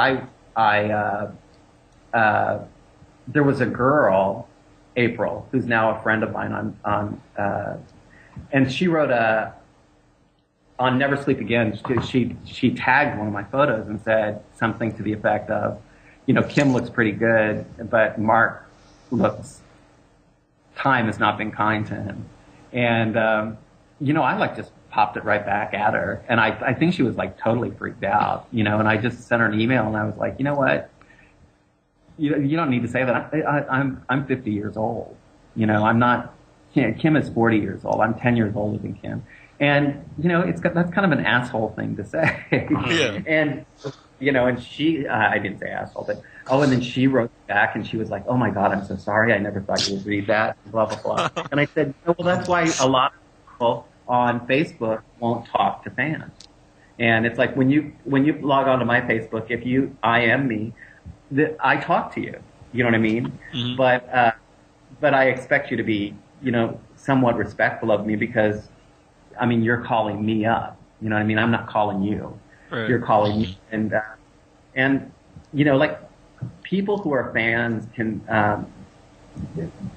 there was a girl, April, who's now a friend of mine and she wrote on Never Sleep Again. She tagged one of my photos and said something to the effect of, you know, Kim looks pretty good, but Mark time has not been kind to him. And, you know, I like just popped it right back at her. And I think she was like totally freaked out, you know, and I just sent her an email and I was like, you know what? You don't need to say that. I'm 50 years old. You know, I'm not, you know, Kim is 40 years old. I'm 10 years older than Kim. And, you know, that's kind of an asshole thing to say. Yeah. And, you know, and I didn't say asshole, but, and then she wrote back and she was like, oh my God, I'm so sorry. I never thought you would read that, blah, blah, blah. And I said, well, that's why a lot of people on Facebook won't talk to fans. And it's like when you log on to my Facebook, if you IM me, I talk to you. You know what I mean? Mm-hmm. But I expect you to be, you know, somewhat respectful of me because, I mean, you're calling me up. You know what I mean? I'm not calling you. Right. You're calling me. And you know, like people who are fans can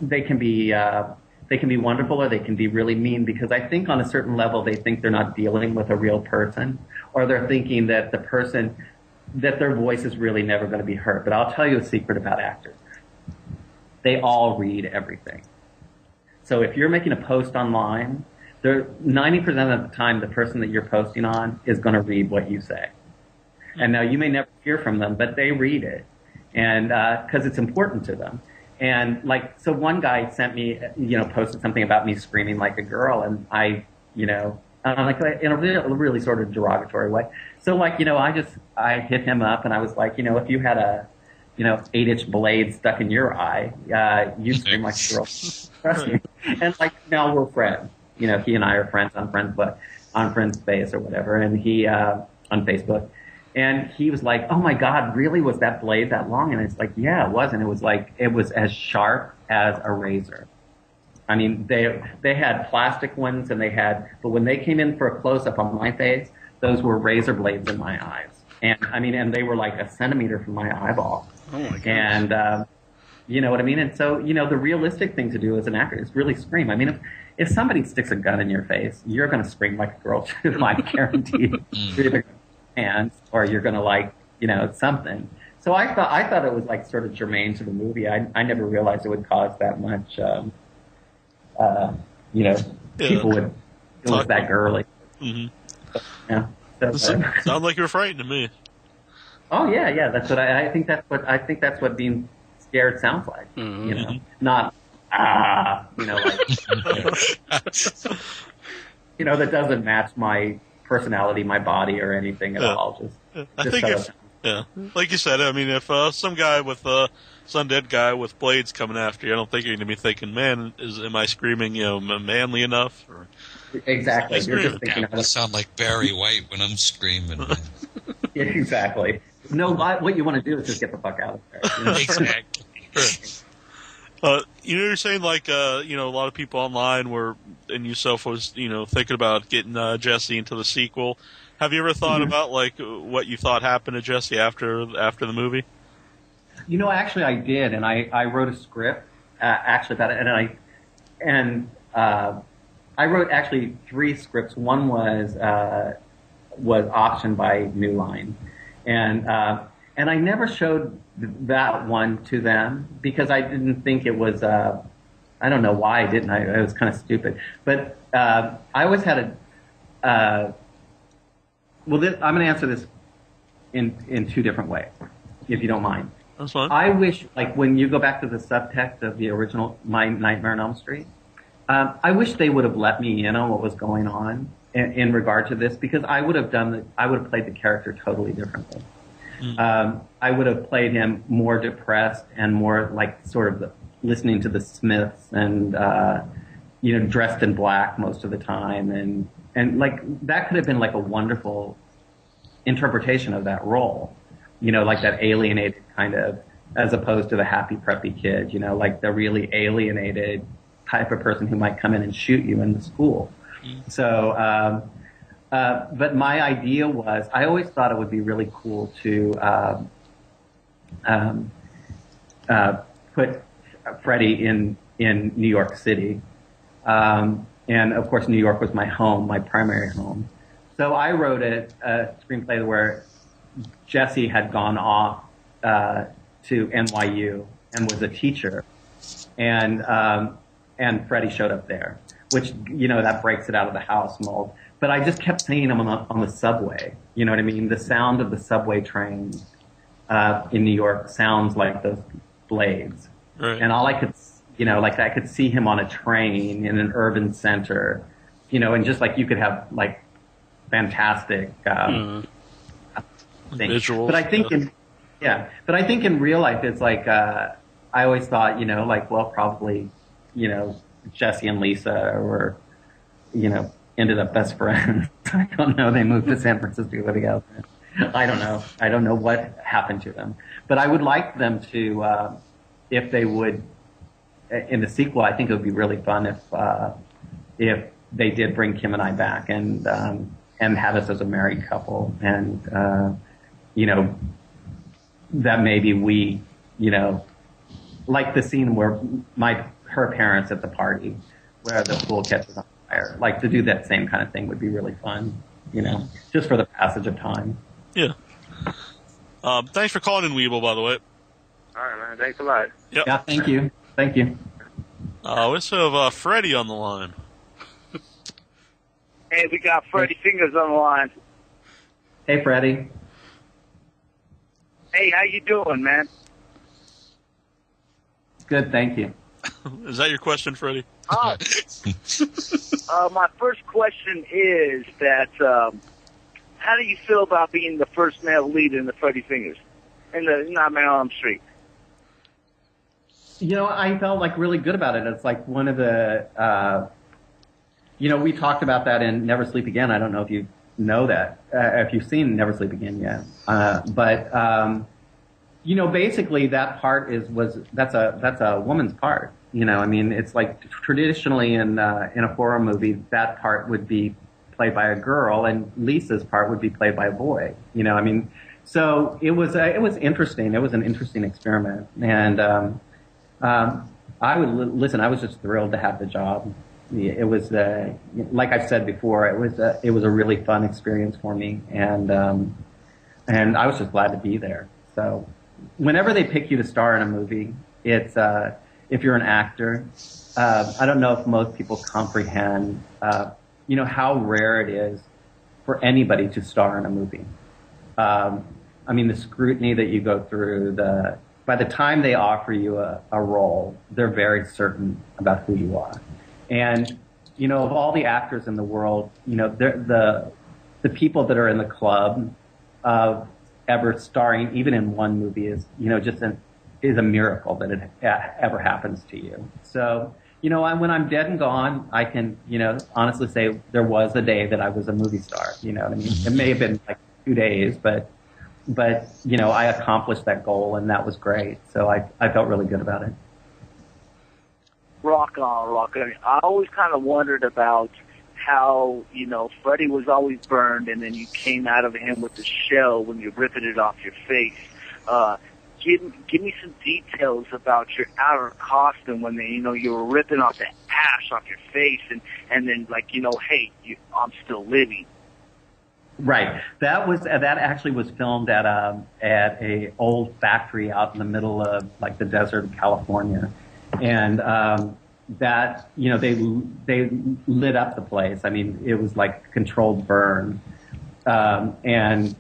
they can be wonderful or they can be really mean because I think on a certain level they think they're not dealing with a real person or they're thinking that the person that their voice is really never going to be heard. But I'll tell you a secret about actors. They all read everything. So if you're making a post online, 90% of the time the person that you're posting on is going to read what you say. And now you may never hear from them, but they read it. And, cause it's important to them. And like, so one guy sent me, you know, posted something about me screaming like a girl and I, you know, like in a really sort of derogatory way. So like, you know, I hit him up and I was like, you know, if you had a, you know, 8-inch blade stuck in your eye, you'd scream like a girl. Trust me. And like, now we're friends. You know, he and I are friends on Friendspace or whatever. And he, on Facebook. And he was like, oh my God, really? Was that blade that long? And it's like, yeah, it was. And it was as sharp as a razor. I mean, they had plastic ones but when they came in for a close-up on my face, those were razor blades in my eyes. And I mean, and they were like a centimeter from my eyeball. Oh my God. And, you know what I mean? And so, you know, the realistic thing to do as an actor is really scream. I mean, if somebody sticks a gun in your face, you're going to scream like a girl too, I guarantee. You're either hands or you're going to like, you know, something. So I thought it was like sort of germane to the movie. I never realized it would cause that much, you know, people would, it was that girly. Mm-hmm. Yeah. So, sounds like you're frightened to me. Oh yeah. That's what I think that's what being scared sounds like. Mm-hmm. You know, not, you know, like, you know, that doesn't match my personality, my body, or anything at all. I think like you said, I mean, if some guy with some dead guy with blades coming after you, I don't think you're going to be thinking, man, am I screaming, you know, manly enough? Or, exactly. You're just thinking, I sound like Barry White when I'm screaming. Yeah, exactly. No, what you want to do is just get the fuck out of there. You know? Exactly. You know, you're saying like, you know, a lot of people online were, and yourself was, you know, thinking about getting Jesse into the sequel. Have you ever thought about like what you thought happened to Jesse after the movie? You know, actually, I did, and I wrote a script actually about it, and I wrote actually 3 scripts. One was optioned by New Line, and I never showed that one to them because I didn't think it was. I don't know why I didn't. It was kind of stupid, but I always had a. I'm going to answer this in 2 different ways, if you don't mind. That's fine. I wish, like, when you go back to the subtext of the original My Nightmare on Elm Street, I wish they would have let me in on what was going on in regard to this, because I would have played the character totally differently. I would have played him more depressed and more like sort of listening to the Smiths and, you know, dressed in black most of the time. And like, that could have been like a wonderful interpretation of that role. like that alienated kind of, as opposed to the happy preppy kid, like the really alienated type of person who might come in and shoot you in the school. So, but my idea was, I always thought it would be really cool to put Freddy in New York City. And of course, New York was my home, my primary home. So I wrote a screenplay where Jesse had gone off to NYU and was a teacher, and Freddy showed up there, which that breaks it out of the house mold. But I just kept seeing him on the subway. You know what I mean? The sound of the subway train in New York sounds like those blades, right. And all I could, I could see him on a train in an urban center, and just like you could have like fantastic things. Visuals. But I think but I think in real life it's like I always thought, probably, Jesse and Lisa were, ended up best friends. I don't know. They moved to San Francisco together. I don't know. I don't know what happened to them. But I would like them to, if they would, in the sequel, I think it would be really fun if they did bring Kim and I back and have us as a married couple, and that maybe we, like the scene where her parents at the party where the pool catches on fire, like to do that same kind of thing would be really fun, just for the passage of time. Yeah. Thanks for calling in, Weeble, by the way. All right, man. Thanks a lot. Yep. Yeah, thank you. Thank you. Let's have Freddy on the line. Hey, we got Freddy Fingers on the line. Hey, Freddy. Hey, how you doing, man? Good, thank you. Is that your question, Freddy? My first question is that how do you feel about being the first male lead in the Freddy Fingers in the Nightmare on Elm Street? I felt like really good about it. It's like one of the, we talked about that in Never Sleep Again. I don't know if you know that, if you've seen Never Sleep Again yet. But basically that part that's a woman's part. It's like traditionally in a horror movie, that part would be played by a girl and Lisa's part would be played by a boy. So it was interesting. It was an interesting experiment. And, I was just thrilled to have the job. It was, like I've said before, it was a really fun experience for me. And I was just glad to be there. So whenever they pick you to star in a movie, it's, if you're an actor, I don't know if most people comprehend, how rare it is for anybody to star in a movie. The scrutiny that you go through, by the time they offer you a role, they're very certain about who you are. And, of all the actors in the world, the people that are in the club of ever starring even in one movie is a miracle that it ever happens to you. So, when I'm dead and gone, I can, honestly say there was a day that I was a movie star. You know what I mean? It may have been like 2 days, but I accomplished that goal, and that was great. So I felt really good about it. Rock on, rock on. I always kind of wondered about how, Freddy was always burned, and then you came out of him with the shell when you're ripping it off your face. Give me some details about your outer costume when you were ripping off the ash off your face, and then hey, I'm still living. Right. That actually was filmed at a old factory out in the middle of like the desert of California, and they lit up the place. I mean, it was like controlled burn, and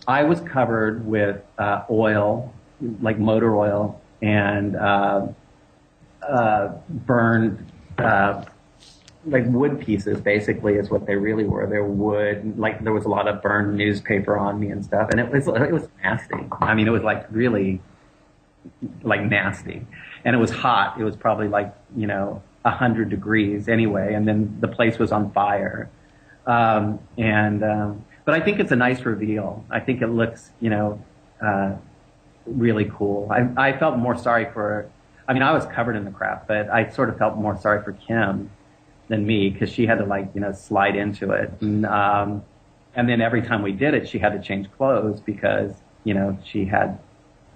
I was covered with oil, like motor oil, and burned. Like wood pieces, basically, is what they really were. They were wood. Like there was a lot of burned newspaper on me and stuff, and it was nasty. I mean, it was like really, like nasty, and it was hot. It was probably like 100 degrees anyway, and then the place was on fire. but I think it's a nice reveal. I think it looks, really cool. I felt more sorry for, I mean, I was covered in the crap, but I sort of felt more sorry for Kim than me because she had to slide into it. And then every time we did it, she had to change clothes because, she had,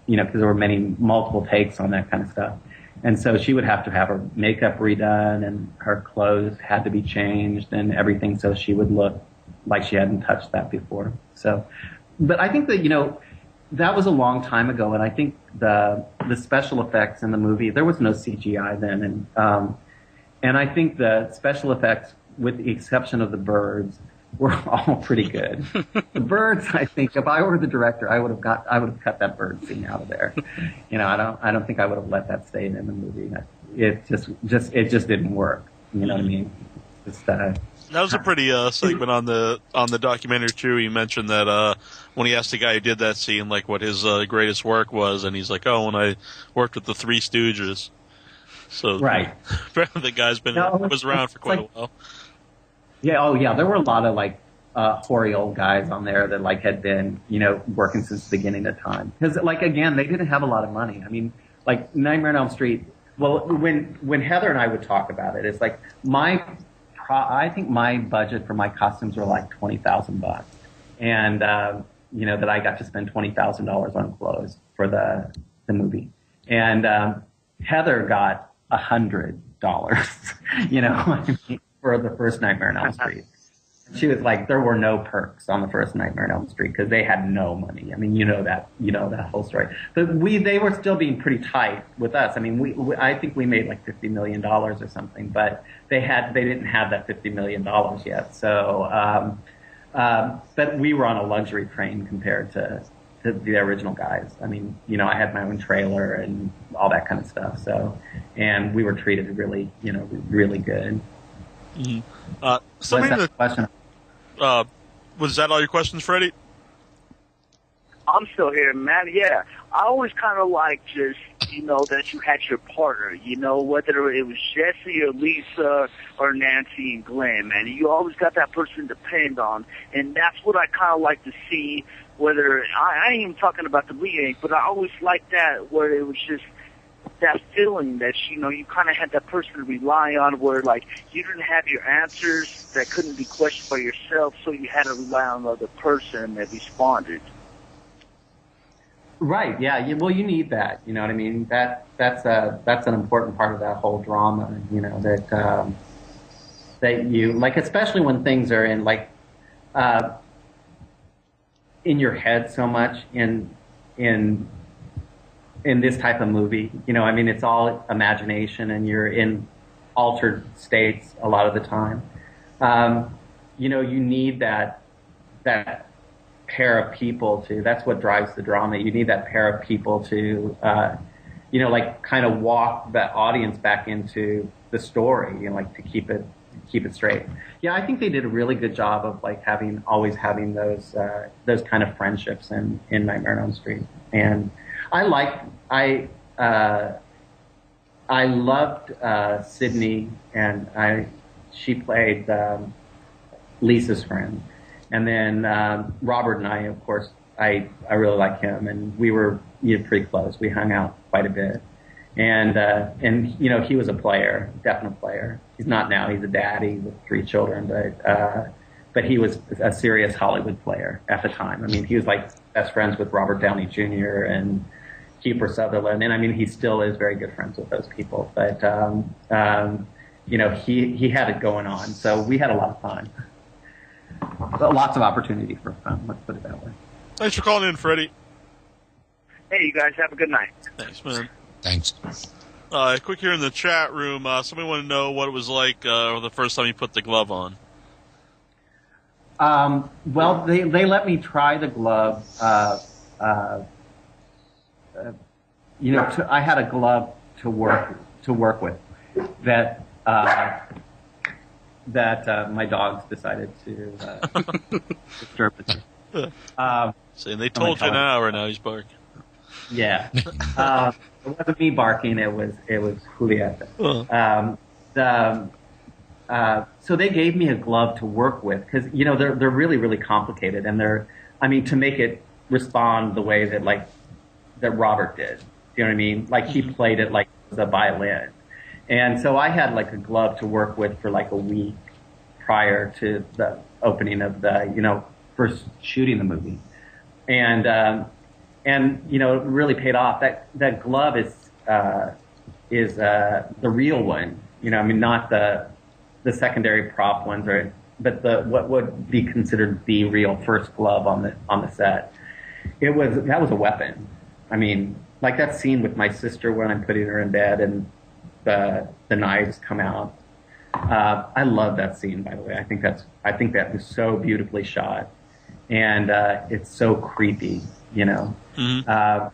because there were multiple takes on that kind of stuff. And so she would have to have her makeup redone and her clothes had to be changed and everything so she would look like she hadn't touched that before. So, but I think that, that was a long time ago, and I think the special effects in the movie, there was no CGI then, and I think the special effects, with the exception of the birds, were all pretty good. The birds, I think, if I were the director, I would have cut that bird scene out of there. I don't think I would have let that stay in the movie. It just didn't work. You know what I mean? That was a pretty segment on the documentary too. You mentioned that when he asked the guy who did that scene what his greatest work was, and he's like, "Oh, when I worked with the Three Stooges." So right, the guy's was around for quite a while. Yeah, oh yeah, there were a lot of hoary old guys on there that had been working since the beginning of time. Because again, they didn't have a lot of money. I mean, Nightmare on Elm Street. Well, when Heather and I would talk about it, it's I think my budget for my costumes were $20,000, and that I got to spend $20,000 on clothes for the movie, and Heather got $100, for the first Nightmare on Elm Street. She was like, there were no perks on the first Nightmare on Elm Street because they had no money. I mean, that whole story. But they were still being pretty tight with us. I mean, I think we made $50 million or something, but they didn't have that $50 million yet. So, but we were on a luxury train compared to the original guys. I mean, I had my own trailer and all that kind of stuff. So, and we were treated really, really good. Mm-hmm. Question? Was that all your questions, Freddy? I'm still here, man. Yeah, I always kind of just, that you had your partner, whether it was Jesse or Lisa or Nancy and Glenn, man. You always got that person to depend on, and that's what I kind of like to see, whether, I ain't even talking about the remake, but I always liked that, where it was just that feeling that, you kind of had that person to rely on where, you didn't have your answers that couldn't be questioned by yourself, so you had to rely on the other person that responded. Right, yeah. Well, you need that, you know what I mean? That's an important part of that whole drama, that you, especially when things are in, in your head so much in this type of movie, I mean, it's all imagination and you're in altered states a lot of the time. You need that pair of people that's what drives the drama. You need that pair of people to, kind of walk the audience back into the story, to keep it straight. Yeah, I think they did a really good job of always having those kind of friendships in Nightmare on Elm Street. And I loved Sydney, and she played Lisa's friend, and then Robert and I, of course, I really like him, and we were pretty close. We hung out quite a bit, and he was a player, definite player. He's not now; he's a daddy with 3 children, but he was a serious Hollywood player at the time. I mean, he was best friends with Robert Downey Jr. and Kiefer Sutherland, and I mean, he still is very good friends with those people. But he had it going on, so we had a lot of fun. Lots of opportunity for fun. Let's put it that way. Thanks for calling in, Freddy. Hey, you guys have a good night. Thanks, man. Thanks. Quick here in the chat room. Somebody wanted to know what it was like the first time you put the glove on. Well, they let me try the glove. I had a glove to work with that my dogs decided to disturb it. See, they told you an hour, now he's barking. Yeah, it wasn't me barking. It was Julieta. so they gave me a glove to work with because they're really really complicated, and to make it respond the way that Robert did. You know what I mean? Like he played it like it was a violin, and so I had like a glove to work with for like a week prior to the opening of the first shooting the movie, and it really paid off. That glove is the real one. Not the secondary prop ones, but what would be considered the real first glove on the set. That was a weapon. I mean, like that scene with my sister when I'm putting her in bed and the knives come out. I love that scene, by the way. I think that was so beautifully shot, and it's so creepy, But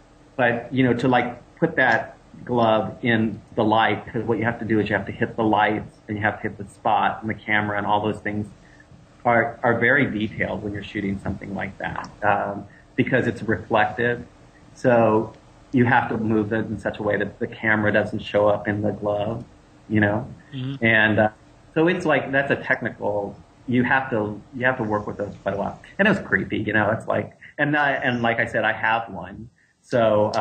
to like put that glove in the light, because what you have to do is you have to hit the lights and you have to hit the spot and the camera, and all those things are very detailed when you're shooting something like that, because it's reflective. So you have to move it in such a way that the camera doesn't show up in the glove, and so it's like that's a technical. You have to work with those quite a while, and it was creepy, It's like, and like I said, I have one, so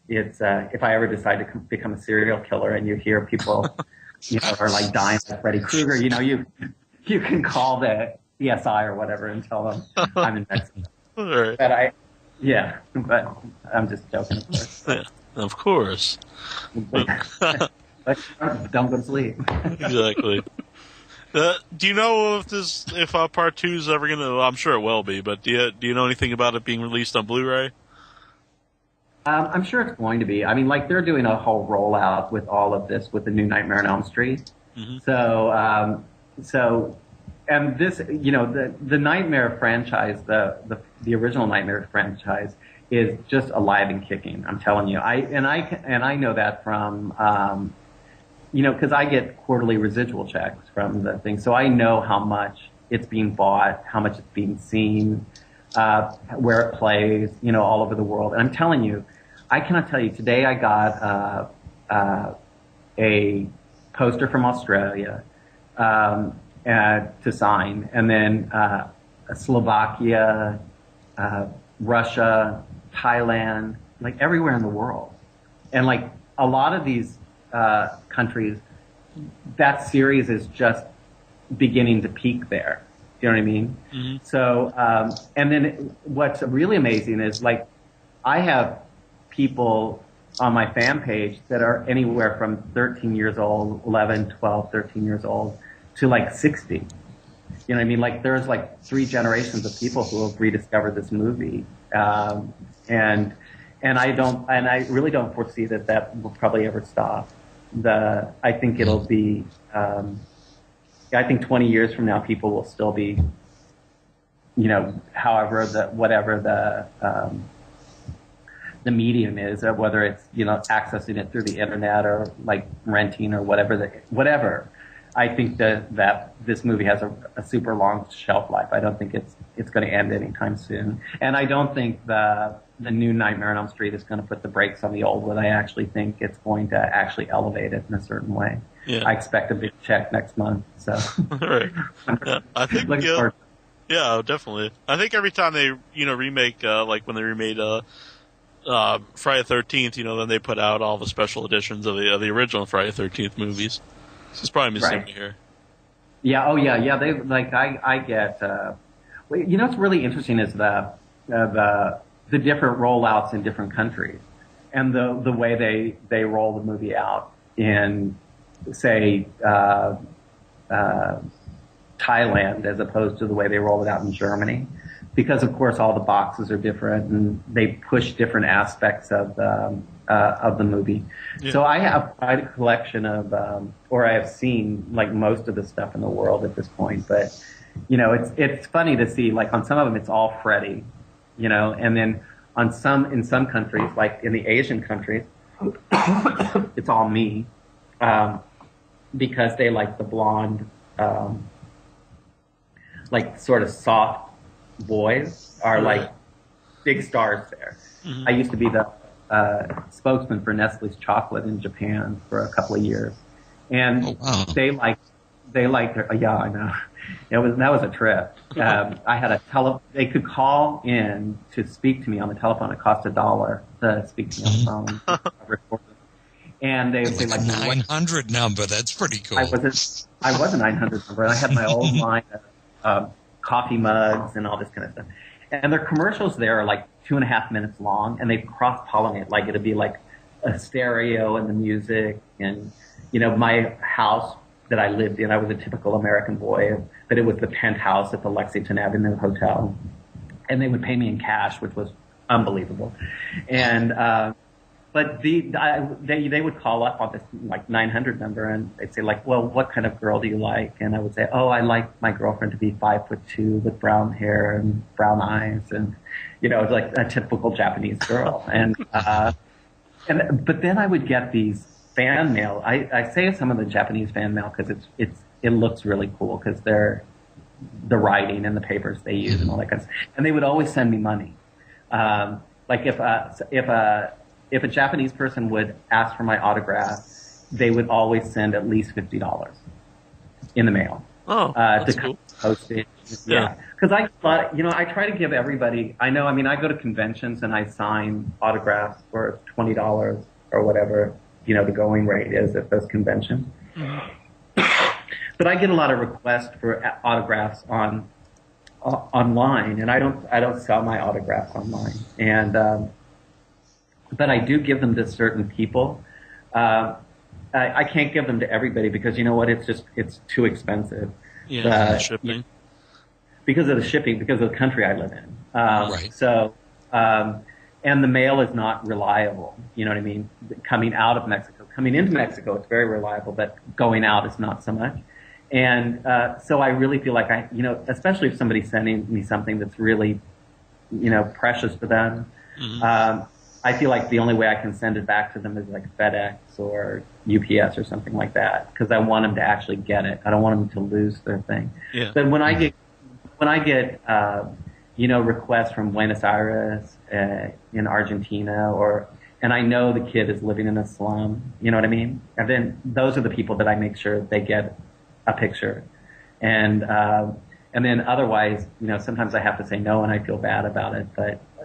it's if I ever decide to become a serial killer, and you hear people, are like dying like Freddy Krueger, you can call the CSI or whatever and tell them I'm in Mexico. Right. But I'm just joking, of course. Yeah, of course. But don't go to sleep. Exactly. Do you know if part 2 is ever gonna? Well, I'm sure it will be, but do you know anything about it being released on Blu-ray? I'm sure it's going to be. I mean, like they're doing a whole rollout with all of this with the new Nightmare on Elm Street. Mm-hmm. So, and this, the Nightmare franchise, the original Nightmare franchise is just alive and kicking. I'm telling you. I know that from, because I get quarterly residual checks from the thing, so I know how much it's being bought, how much it's being seen, where it plays, all over the world. And I'm telling you, I cannot tell you. Today I got a poster from Australia to sign, and then Slovakia, Russia, Thailand, like everywhere in the world. And like a lot of these countries, that series is just beginning to peak there. You know what I mean? Mm-hmm. So, and then what's really amazing is like I have people on my fan page that are anywhere from 13 years old, 11, 12, 13 years old to like 60. You know what I mean? Like there's like 3 generations of people who have rediscovered this movie. And I really don't foresee that will probably ever stop. I think it'll be, I think 20 years from now, people will still be, whatever the medium is, whether it's, accessing it through the internet or like renting or whatever. I think that this movie has a super long shelf life. I don't think it's going to end anytime soon. And I don't think the new Nightmare on Elm Street is going to put the brakes on the old one. I actually think it's going to actually elevate it in a certain way. Yeah. I expect a big check next month. So, right. Yeah, I think. Yeah, definitely. I think every time they remake like when they remade Friday the 13th, then they put out all the special editions of the original Friday the 13th movies. So it's probably the same here. Yeah. Oh yeah. Yeah. They like I get. What's really interesting is the different rollouts in different countries, and the way they roll the movie out in, say, Thailand as opposed to the way they roll it out in Germany, because of course all the boxes are different and they push different aspects of the movie. Yeah. So I have quite a collection of, or I have seen like most of the stuff in the world at this point. But it's funny to see like on some of them it's all Freddy, and then in some countries like in the Asian countries it's all me, because they like the blonde, like sort of soft boys are like big stars there. Mm-hmm. I used to be the spokesman for Nestle's chocolate in Japan for a couple of years, and Oh, wow. they liked yeah, I know. That was a trip. I had they could call in to speak to me on the telephone. It cost $1 to speak to me on the phone. And they would say Like a 900 number. That's pretty cool. I was a 900 number. I had my old line of coffee mugs and all this kind of stuff. And their commercials there are like 2.5 minutes long, and they cross-pollinate. Like it'd be like a stereo and the music, and my house that I lived in, I was a typical American boy, but it was the penthouse at the Lexington Avenue Hotel, and they would pay me in cash, which was unbelievable. And but they would call up on this like 900 number, and they'd say like, well, what kind of girl do you like? And I would say, oh, I like my girlfriend to be 5'2" with brown hair and brown eyes, and it's like a typical Japanese girl. And but then I would get these fan mail. I say some of the Japanese fan mail because it looks really cool because they're the writing and the papers they use and all that kind of stuff. And they would always send me money. Like if a Japanese person would ask for my autograph, they would always send at least $50 in the mail. Oh, that's to cool. Post it. Yeah. Because I thought, I try to give everybody, I go to conventions and I sign autographs for $20 or whatever, the going rate is at those conventions. But I get a lot of requests for autographs online, and I don't sell my autographs online. And but I do give them to certain people. I can't give them to everybody because you know what? It's too expensive. Yeah, shipping. Because of the shipping, because of the country I live in. Right. So, and the mail is not reliable. You know what I mean? Coming out of Mexico. Coming into Mexico, it's very reliable, but going out is not so much. And so I really feel like especially if somebody's sending me something that's really, precious to them, I feel like the only way I can send it back to them is like FedEx or UPS or something like that, because I want them to actually get it. I don't want them to lose their thing. Yeah. But when I get requests from Buenos Aires in Argentina, and I know the kid is living in a slum, you know what I mean? And then those are the people that I make sure they get a picture. And then otherwise, sometimes I have to say no and I feel bad about it.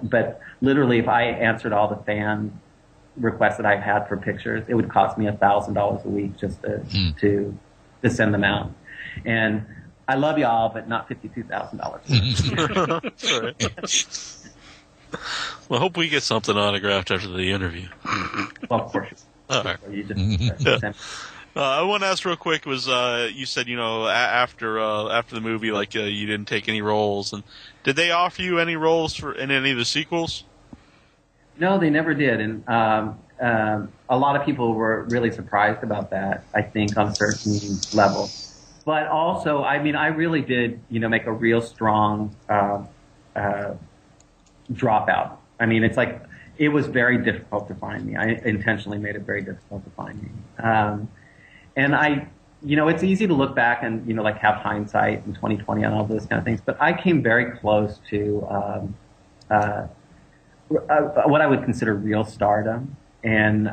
But literally if I answered all the fan requests that I've had for pictures, it would cost me $1,000 a week just to send them out. And I love y'all, but not $52,000. Right. Well, I hope we get something autographed after the interview. Well, of course. All right. You just send I want to ask real quick was you said after the movie you didn't take any roles, and did they offer you any roles in any of the sequels? No, they never did, and a lot of people were really surprised about that. I think on a certain level, but also I really did make a real strong dropout. It's like it was very difficult to find me. I intentionally made it very difficult to find me. And it's easy to look back and, have hindsight in 2020 on all those kind of things. But I came very close to what I would consider real stardom. And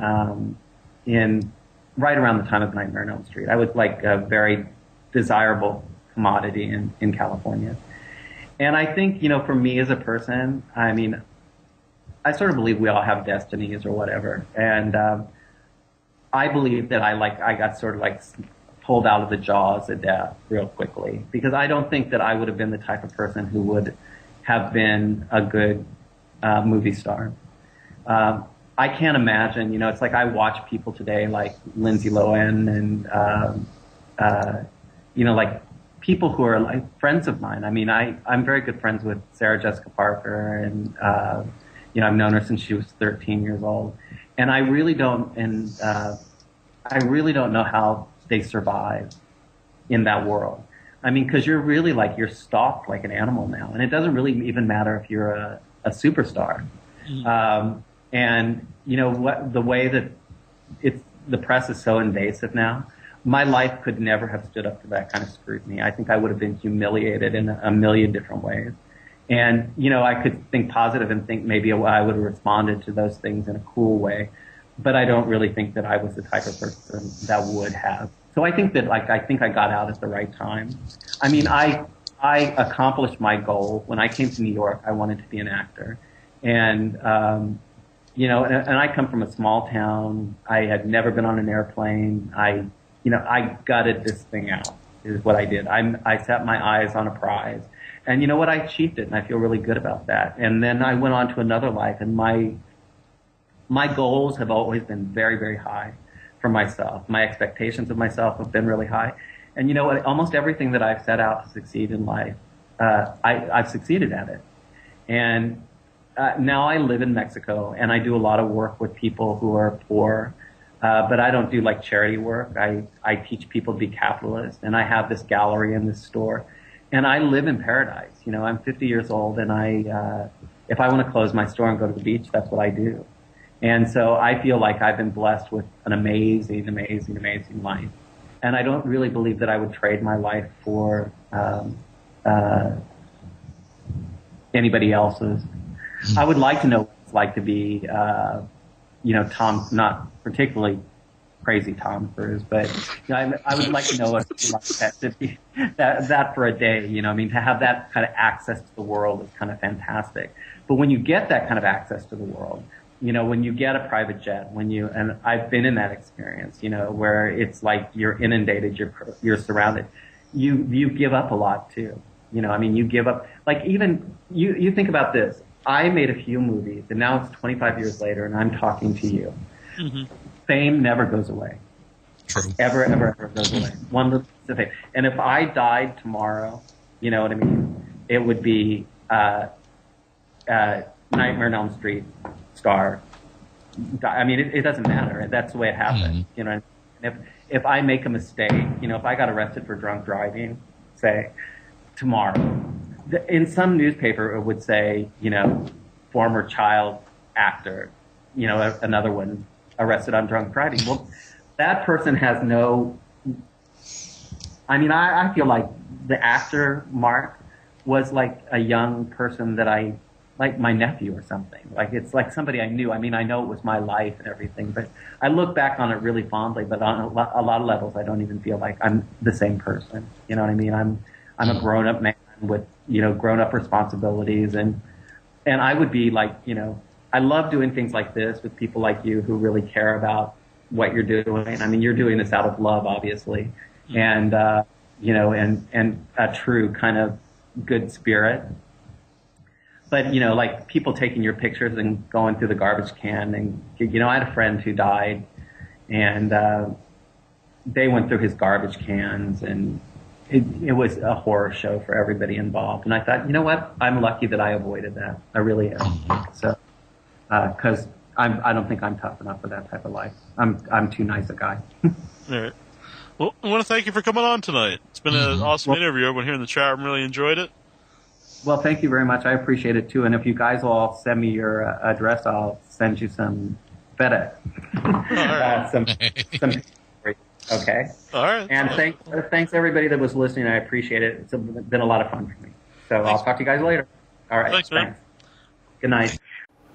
right around the time of Nightmare on Elm Street, I was like a very desirable commodity in California. And I think, for me as a person, I sort of believe we all have destinies or whatever. And I believe that I got sort of like pulled out of the jaws of death real quickly, because I don't think that I would have been the type of person who would have been a good movie star. I can't imagine, it's like I watch people today like Lindsay Lohan and, like people who are like friends of mine. I'm very good friends with Sarah Jessica Parker, and, I've known her since she was 13 years old. And I really don't know how they survive in that world. Because you're really you're stalked like an animal now, and it doesn't really even matter if you're a superstar. Mm-hmm. And the way that the press is so invasive now, my life could never have stood up to that kind of scrutiny. I think I would have been humiliated in a million different ways. And, I could think positive and think maybe I would have responded to those things in a cool way. But I don't really think that I was the type of person that would have So I think that I think I got out at the right time. I mean, I accomplished my goal when I came to New York. I wanted to be an actor, and and I come from a small town. I had never been on an airplane. I gutted this thing out. Is what I did. I set my eyes on a prize, and you know what? I achieved it, and I feel really good about that. And then I went on to another life, and my goals have always been very, very high for myself. My expectations of myself have been really high. And you know what? Almost everything that I've set out to succeed in life, I've succeeded at it. And now I live in Mexico, and I do a lot of work with people who are poor, but I don't do like charity work. I teach people to be capitalists, and I have this gallery in this store, and I live in paradise. You know, I'm 50 years old, and if I want to close my store and go to the beach, that's what I do. And so I feel like I've been blessed with an amazing, amazing, amazing life. And I don't really believe that I would trade my life for anybody else's. I would like to know what it's like to be, Tom, not particularly crazy Tom Cruise, but I would like to know what it's like to be that for a day. You know, I mean, to have that kind of access to the world is kind of fantastic. But when you get that kind of access to the world, you know, when you get a private jet, and I've been in that experience, you know, where it's like you're inundated, you're surrounded, you give up a lot too. You know, I mean, you give up, like even, you think about this. I made a few movies, and now it's 25 years later, and I'm talking to you. Mm-hmm. Fame never goes away. True. Ever, ever, ever goes away. One little piece of fame. And if I died tomorrow, you know what I mean? It would be Nightmare on Elm Street star. I mean, it doesn't matter. That's the way it happens. Mm-hmm. You know, and if I make a mistake, you know, if I got arrested for drunk driving, say, tomorrow, in some newspaper it would say, you know, former child actor, you know, another one arrested on drunk driving. Well, that person has no. I mean, I feel like the actor Mark was like a young person that like my nephew or something. Like it's like somebody I knew. I mean, I know it was my life and everything, but I look back on it really fondly. But on a lot of levels, I don't even feel like I'm the same person. You know what I mean? I'm a grown up man with, you know, grown up responsibilities, and I would be like, you know, I love doing things like this with people like you who really care about what you're doing. I mean, you're doing this out of love, obviously, and you know, and a true kind of good spirit. But, you know, like people taking your pictures and going through the garbage can, and, you know, I had a friend who died, and they went through his garbage cans, and it was a horror show for everybody involved. And I thought, you know what? I'm lucky that I avoided that. I really am. So, because I don't think I'm tough enough for that type of life. I'm too nice a guy. All right. Well, I want to thank you for coming on tonight. It's been an awesome interview. Everyone here in the chat room really enjoyed it. Well, thank you very much. I appreciate it, too. And if you guys will all send me your address, I'll send you some FedEx. Some okay? All right. And thanks, everybody that was listening. I appreciate it. It's been a lot of fun for me. So I'll talk to you guys later. All right. Thanks, man. Good night.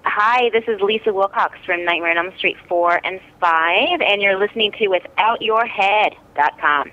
Hi, this is Lisa Wilcox from Nightmare on Elm Street 4 and 5, and you're listening to WithoutYourHead.com.